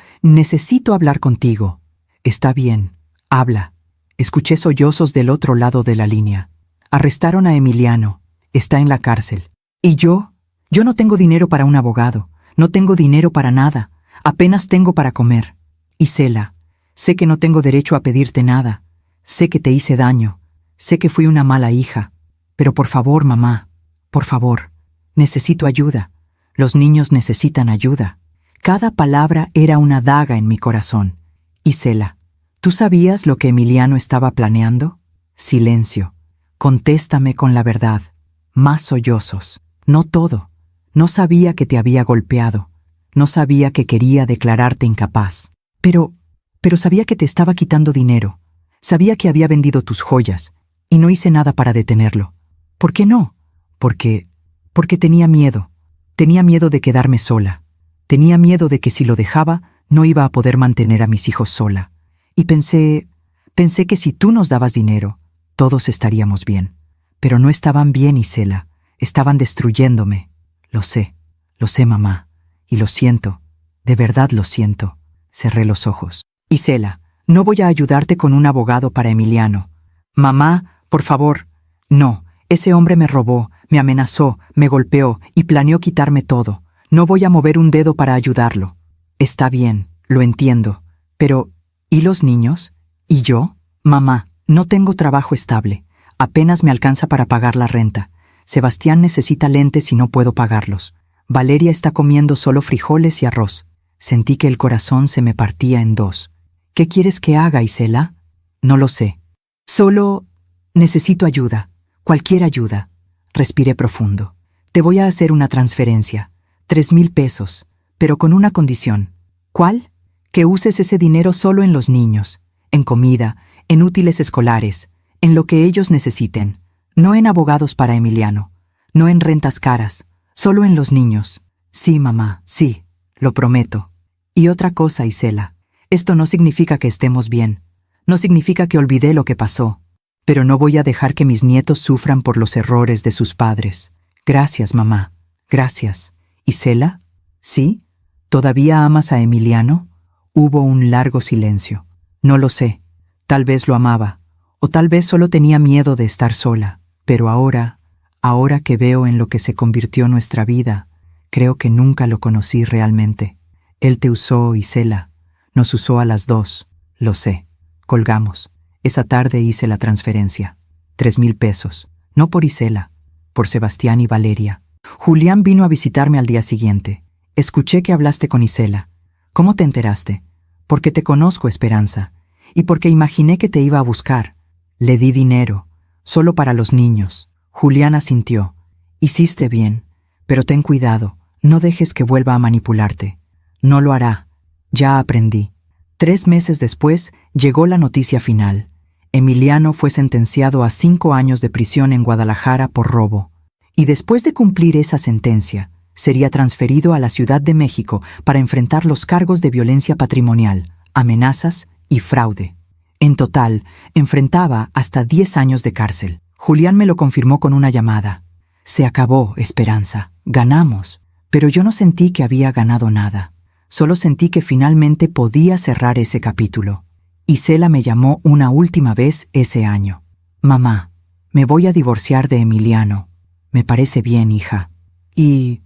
hablar contigo». «Está bien, habla». Escuché sollozos del otro lado de la línea. «Arrestaron a Emiliano. Está en la cárcel. ¿Y yo? Yo no tengo dinero para un abogado. No tengo dinero para nada. Apenas tengo para comer. Isela, sé que no tengo derecho a pedirte nada. Sé que te hice daño. Sé que fui una mala hija. Pero por favor, mamá, por favor, necesito ayuda. Los niños necesitan ayuda». Cada palabra era una daga en mi corazón. «Isela, ¿tú sabías lo que Emiliano estaba planeando?» Silencio. «Contéstame con la verdad». Más sollozos. «No todo. No sabía que te había golpeado. No sabía que quería declararte incapaz. Pero sabía que te estaba quitando dinero. Sabía que había vendido tus joyas. Y no hice nada para detenerlo. ¿Por qué no? Porque tenía miedo. Tenía miedo de quedarme sola. Tenía miedo de que si lo dejaba, no iba a poder mantener a mis hijos sola. Y pensé que si tú nos dabas dinero, todos estaríamos bien. Pero no estaban bien, Isela. Estaban destruyéndome. Lo sé, mamá. Y lo siento. De verdad lo siento». Cerré los ojos. «Isela, no voy a ayudarte con un abogado para Emiliano. Mamá, por favor. No, ese hombre me robó, me amenazó, me golpeó y planeó quitarme todo. No voy a mover un dedo para ayudarlo». «Está bien, lo entiendo. Pero, ¿y los niños? ¿Y yo? Mamá, no tengo trabajo estable. Apenas me alcanza para pagar la renta. Sebastián necesita lentes y no puedo pagarlos. Valeria está comiendo solo frijoles y arroz». Sentí que el corazón se me partía en 2. «¿Qué quieres que haga, Isela?» «No lo sé. Solo necesito ayuda. Cualquier ayuda». Respiré profundo. «Te voy a hacer una transferencia. 3,000 pesos. Pero con una condición». «¿Cuál?» «Que uses ese dinero solo en los niños. En comida, en útiles escolares, en lo que ellos necesiten. No en abogados para Emiliano. No en rentas caras. Solo en los niños». «Sí, mamá, sí. Lo prometo». «Y otra cosa, Isela. Esto no significa que estemos bien. No significa que olvidé lo que pasó. Pero no voy a dejar que mis nietos sufran por los errores de sus padres. Gracias, mamá. Gracias». «¿Isela? ¿Sí? ¿Todavía amas a Emiliano?» Hubo un largo silencio. «No lo sé. Tal vez lo amaba. O tal vez solo tenía miedo de estar sola. Pero ahora que veo en lo que se convirtió nuestra vida, creo que nunca lo conocí realmente. Él te usó, Isela. Nos usó a las 2. Lo sé. Colgamos. Esa tarde hice la transferencia. 3,000 pesos. No por Isela, por Sebastián y Valeria. Julián vino a visitarme al día siguiente. Escuché que hablaste con Isela. ¿Cómo te enteraste? Porque te conozco, Esperanza, y porque imaginé que te iba a buscar. Le di dinero, solo para los niños. Julián asintió. Hiciste bien, pero ten cuidado, no dejes que vuelva a manipularte. No lo hará. Ya aprendí. 3 meses después llegó la noticia final. Emiliano fue sentenciado a 5 años de prisión en Guadalajara por robo. Y después de cumplir esa sentencia, sería transferido a la Ciudad de México para enfrentar los cargos de violencia patrimonial, amenazas y fraude. En total, enfrentaba hasta 10 años de cárcel. Julián me lo confirmó con una llamada. Se acabó, Esperanza. Ganamos. Pero yo no sentí que había ganado nada. Solo sentí que finalmente podía cerrar ese capítulo. Isela me llamó una última vez ese año. Mamá, me voy a divorciar de Emiliano. Me parece bien, hija. Y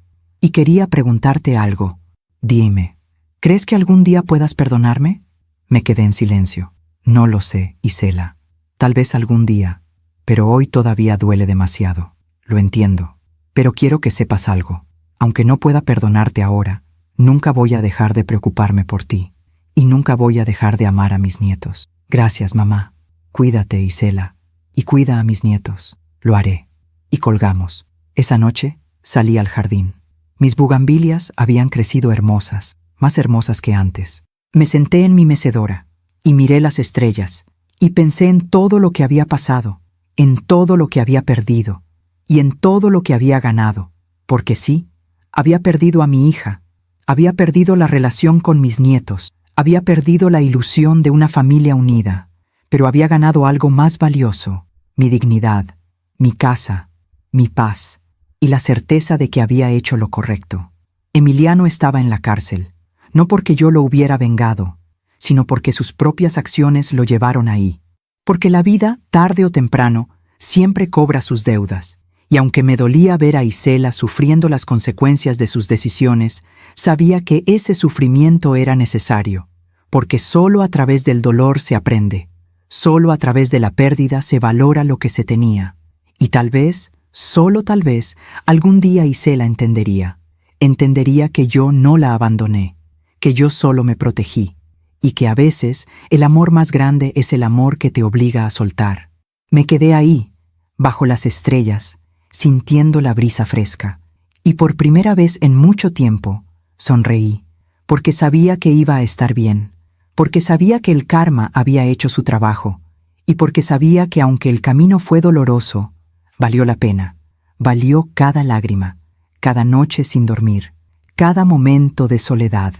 quería preguntarte algo. Dime, ¿crees que algún día puedas perdonarme? Me quedé en silencio. No lo sé, Isela. Tal vez algún día, pero hoy todavía duele demasiado. Lo entiendo, pero quiero que sepas algo. Aunque no pueda perdonarte ahora, nunca voy a dejar de preocuparme por ti. Y nunca voy a dejar de amar a mis nietos. Gracias, mamá. Cuídate, Isela, y cuida a mis nietos. Lo haré. Y colgamos. Esa noche salí al jardín. Mis bugambilias habían crecido hermosas, más hermosas que antes. Me senté en mi mecedora y miré las estrellas y pensé en todo lo que había pasado, en todo lo que había perdido y en todo lo que había ganado. Porque sí, había perdido a mi hija, había perdido la relación con mis nietos, había perdido la ilusión de una familia unida, pero había ganado algo más valioso, mi dignidad, mi casa, mi paz y la certeza de que había hecho lo correcto. Emiliano estaba en la cárcel, no porque yo lo hubiera vengado, sino porque sus propias acciones lo llevaron ahí. Porque la vida, tarde o temprano, siempre cobra sus deudas, y aunque me dolía ver a Isela sufriendo las consecuencias de sus decisiones, sabía que ese sufrimiento era necesario, porque solo a través del dolor se aprende, solo a través de la pérdida se valora lo que se tenía, y tal vez, solo tal vez, algún día Isela entendería que yo no la abandoné, que yo solo me protegí, y que a veces el amor más grande es el amor que te obliga a soltar. Me quedé ahí, bajo las estrellas, sintiendo la brisa fresca, y por primera vez en mucho tiempo sonreí, porque sabía que iba a estar bien, porque sabía que el karma había hecho su trabajo, y porque sabía que aunque el camino fue doloroso, valió la pena, valió cada lágrima, cada noche sin dormir, cada momento de soledad,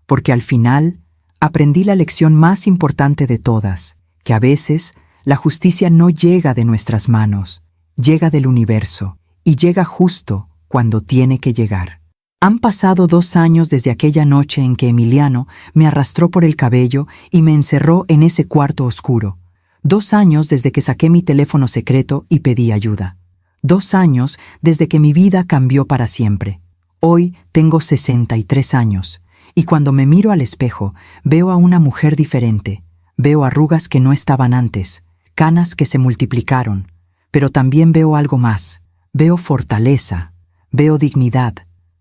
porque al final aprendí la lección más importante de todas, que a veces la justicia no llega de nuestras manos, llega del universo, y llega justo cuando tiene que llegar. Han pasado 2 años desde aquella noche en que Emiliano me arrastró por el cabello y me encerró en ese cuarto oscuro. 2 años desde que saqué mi teléfono secreto y pedí ayuda. 2 años desde que mi vida cambió para siempre. Hoy tengo 63 años, y cuando me miro al espejo, veo a una mujer diferente. Veo arrugas que no estaban antes, canas que se multiplicaron, pero también veo algo más. Veo fortaleza, veo dignidad,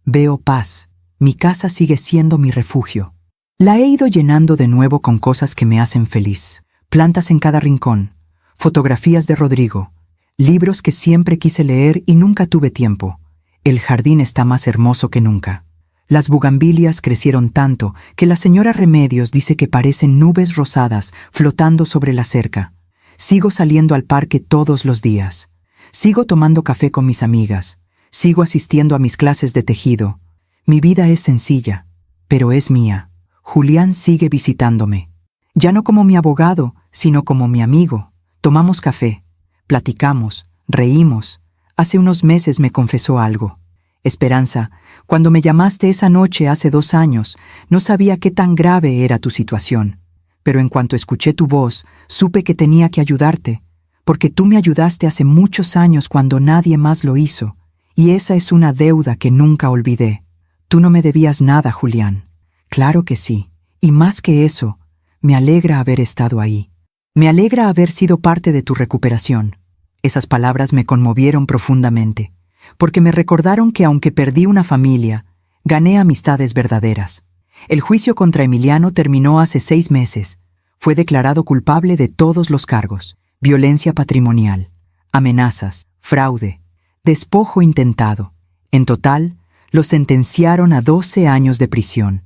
veo paz. Mi casa sigue siendo mi refugio. La he ido llenando de nuevo con cosas que me hacen feliz. Plantas en cada rincón, fotografías de Rodrigo, libros que siempre quise leer y nunca tuve tiempo. El jardín está más hermoso que nunca. Las bugambilias crecieron tanto que la señora Remedios dice que parecen nubes rosadas flotando sobre la cerca. Sigo saliendo al parque todos los días. Sigo tomando café con mis amigas. Sigo asistiendo a mis clases de tejido. Mi vida es sencilla, pero es mía. Julián sigue visitándome. Ya no como mi abogado, sino como mi amigo. Tomamos café, platicamos, reímos. Hace unos meses me confesó algo. Esperanza, cuando me llamaste esa noche hace 2 años, no sabía qué tan grave era tu situación. Pero en cuanto escuché tu voz, supe que tenía que ayudarte, porque tú me ayudaste hace muchos años cuando nadie más lo hizo, y esa es una deuda que nunca olvidé. Tú no me debías nada, Julián. Claro que sí, y más que eso, Me alegra haber estado ahí. Me alegra haber sido parte de tu recuperación. Esas palabras me conmovieron profundamente, porque me recordaron que aunque perdí una familia, gané amistades verdaderas. El juicio contra Emiliano terminó hace 6 meses. Fue declarado culpable de todos los cargos: violencia patrimonial, amenazas, fraude, despojo intentado. En total, lo sentenciaron a 12 años de prisión.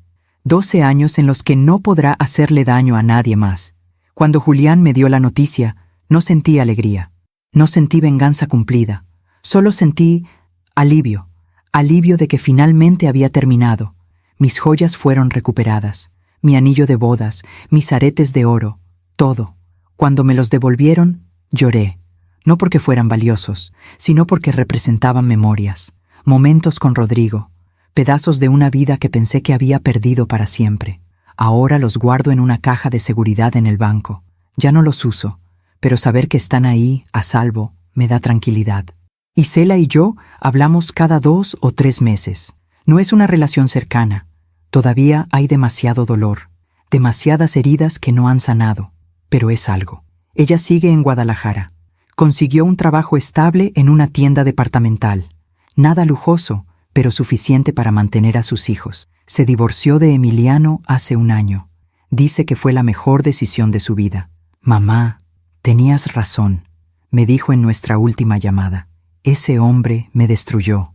12 años en los que no podrá hacerle daño a nadie más. Cuando Julián me dio la noticia, no sentí alegría. No sentí venganza cumplida. Solo sentí alivio. Alivio de que finalmente había terminado. Mis joyas fueron recuperadas. Mi anillo de bodas, mis aretes de oro, todo. Cuando me los devolvieron, lloré. No porque fueran valiosos, sino porque representaban memorias, momentos con Rodrigo, pedazos de una vida que pensé que había perdido para siempre. Ahora los guardo en una caja de seguridad en el banco. Ya no los uso, pero saber que están ahí, a salvo, me da tranquilidad. Isela y yo hablamos cada 2 o 3 meses. No es una relación cercana. Todavía hay demasiado dolor, demasiadas heridas que no han sanado, pero es algo. Ella sigue en Guadalajara. Consiguió un trabajo estable en una tienda departamental. Nada lujoso, pero suficiente para mantener a sus hijos. Se divorció de Emiliano hace 1 año. Dice que fue la mejor decisión de su vida. Mamá, tenías razón, me dijo en nuestra última llamada. Ese hombre me destruyó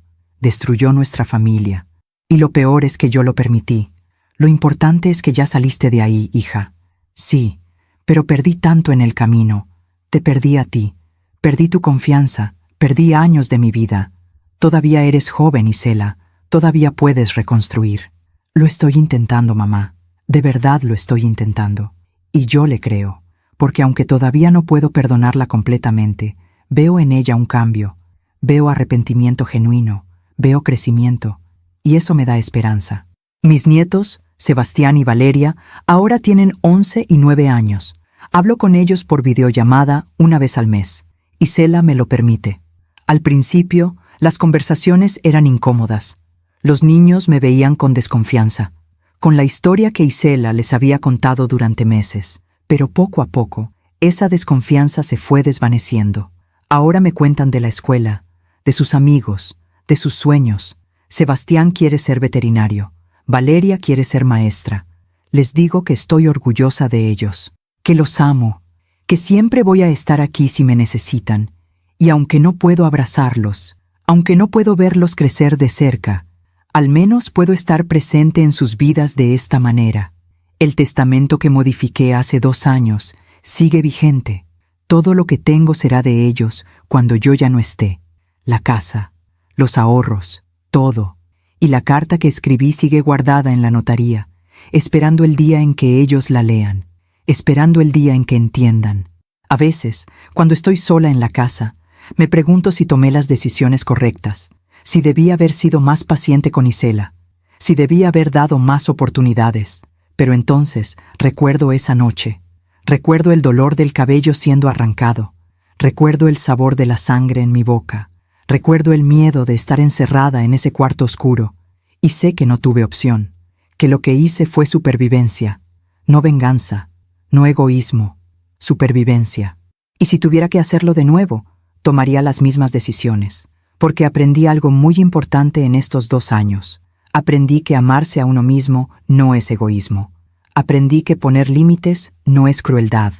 nuestra familia. Y lo peor es que yo lo permití. Lo importante es que ya saliste de ahí, hija. Sí, pero perdí tanto en el camino. Te perdí a ti. Perdí tu confianza. Perdí años de mi vida. Todavía eres joven, Isela. Todavía puedes reconstruir. Lo estoy intentando, mamá. De verdad lo estoy intentando. Y yo le creo, porque aunque todavía no puedo perdonarla completamente, veo en ella un cambio. Veo arrepentimiento genuino. Veo crecimiento. Y eso me da esperanza. Mis nietos, Sebastián y Valeria, ahora tienen 11 y 9 años. Hablo con ellos por videollamada 1 vez al mes. Isela me lo permite. Al principio, las conversaciones eran incómodas. Los niños me veían con desconfianza, con la historia que Isela les había contado durante meses. Pero poco a poco, esa desconfianza se fue desvaneciendo. Ahora me cuentan de la escuela, de sus amigos, de sus sueños. Sebastián quiere ser veterinario. Valeria quiere ser maestra. Les digo que estoy orgullosa de ellos, que los amo, que siempre voy a estar aquí si me necesitan. Y aunque no puedo abrazarlos, aunque no puedo verlos crecer de cerca, al menos puedo estar presente en sus vidas de esta manera. El testamento que modifiqué hace 2 años sigue vigente. Todo lo que tengo será de ellos cuando yo ya no esté. La casa, los ahorros, todo. Y la carta que escribí sigue guardada en la notaría, esperando el día en que ellos la lean, esperando el día en que entiendan. A veces, cuando estoy sola en la casa, me pregunto si tomé las decisiones correctas, si debí haber sido más paciente con Isela, si debí haber dado más oportunidades. Pero entonces recuerdo esa noche, recuerdo el dolor del cabello siendo arrancado, recuerdo el sabor de la sangre en mi boca, recuerdo el miedo de estar encerrada en ese cuarto oscuro, y sé que no tuve opción, que lo que hice fue supervivencia, no venganza, no egoísmo, supervivencia. Y si tuviera que hacerlo de nuevo, tomaría las mismas decisiones, porque aprendí algo muy importante en estos 2 años. Aprendí que amarse a uno mismo no es egoísmo. Aprendí que poner límites no es crueldad.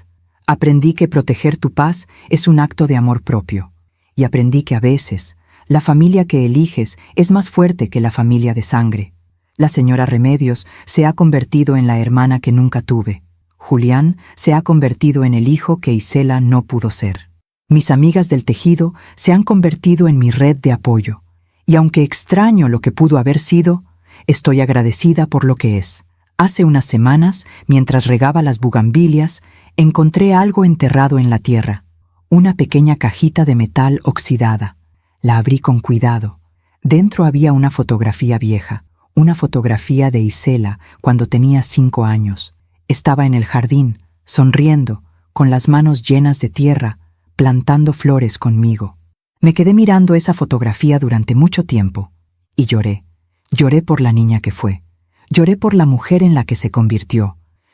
Aprendí que proteger tu paz es un acto de amor propio. Y aprendí que a veces, la familia que eliges es más fuerte que la familia de sangre. La señora Remedios se ha convertido en la hermana que nunca tuve. Julián se ha convertido en el hijo que Isela no pudo ser. Mis amigas del tejido se han convertido en mi red de apoyo. Y aunque extraño lo que pudo haber sido, estoy agradecida por lo que es. Hace unas semanas, mientras regaba las bugambilias, encontré algo enterrado en la tierra. Una pequeña cajita de metal oxidada. La abrí con cuidado. Dentro había una fotografía vieja, una fotografía de Isela cuando tenía 5 años. Estaba en el jardín, sonriendo, con las manos llenas de tierra, plantando flores conmigo. Me quedé mirando esa fotografía durante mucho tiempo y lloré. Lloré por la niña que fue. Lloré por la mujer en la que se convirtió.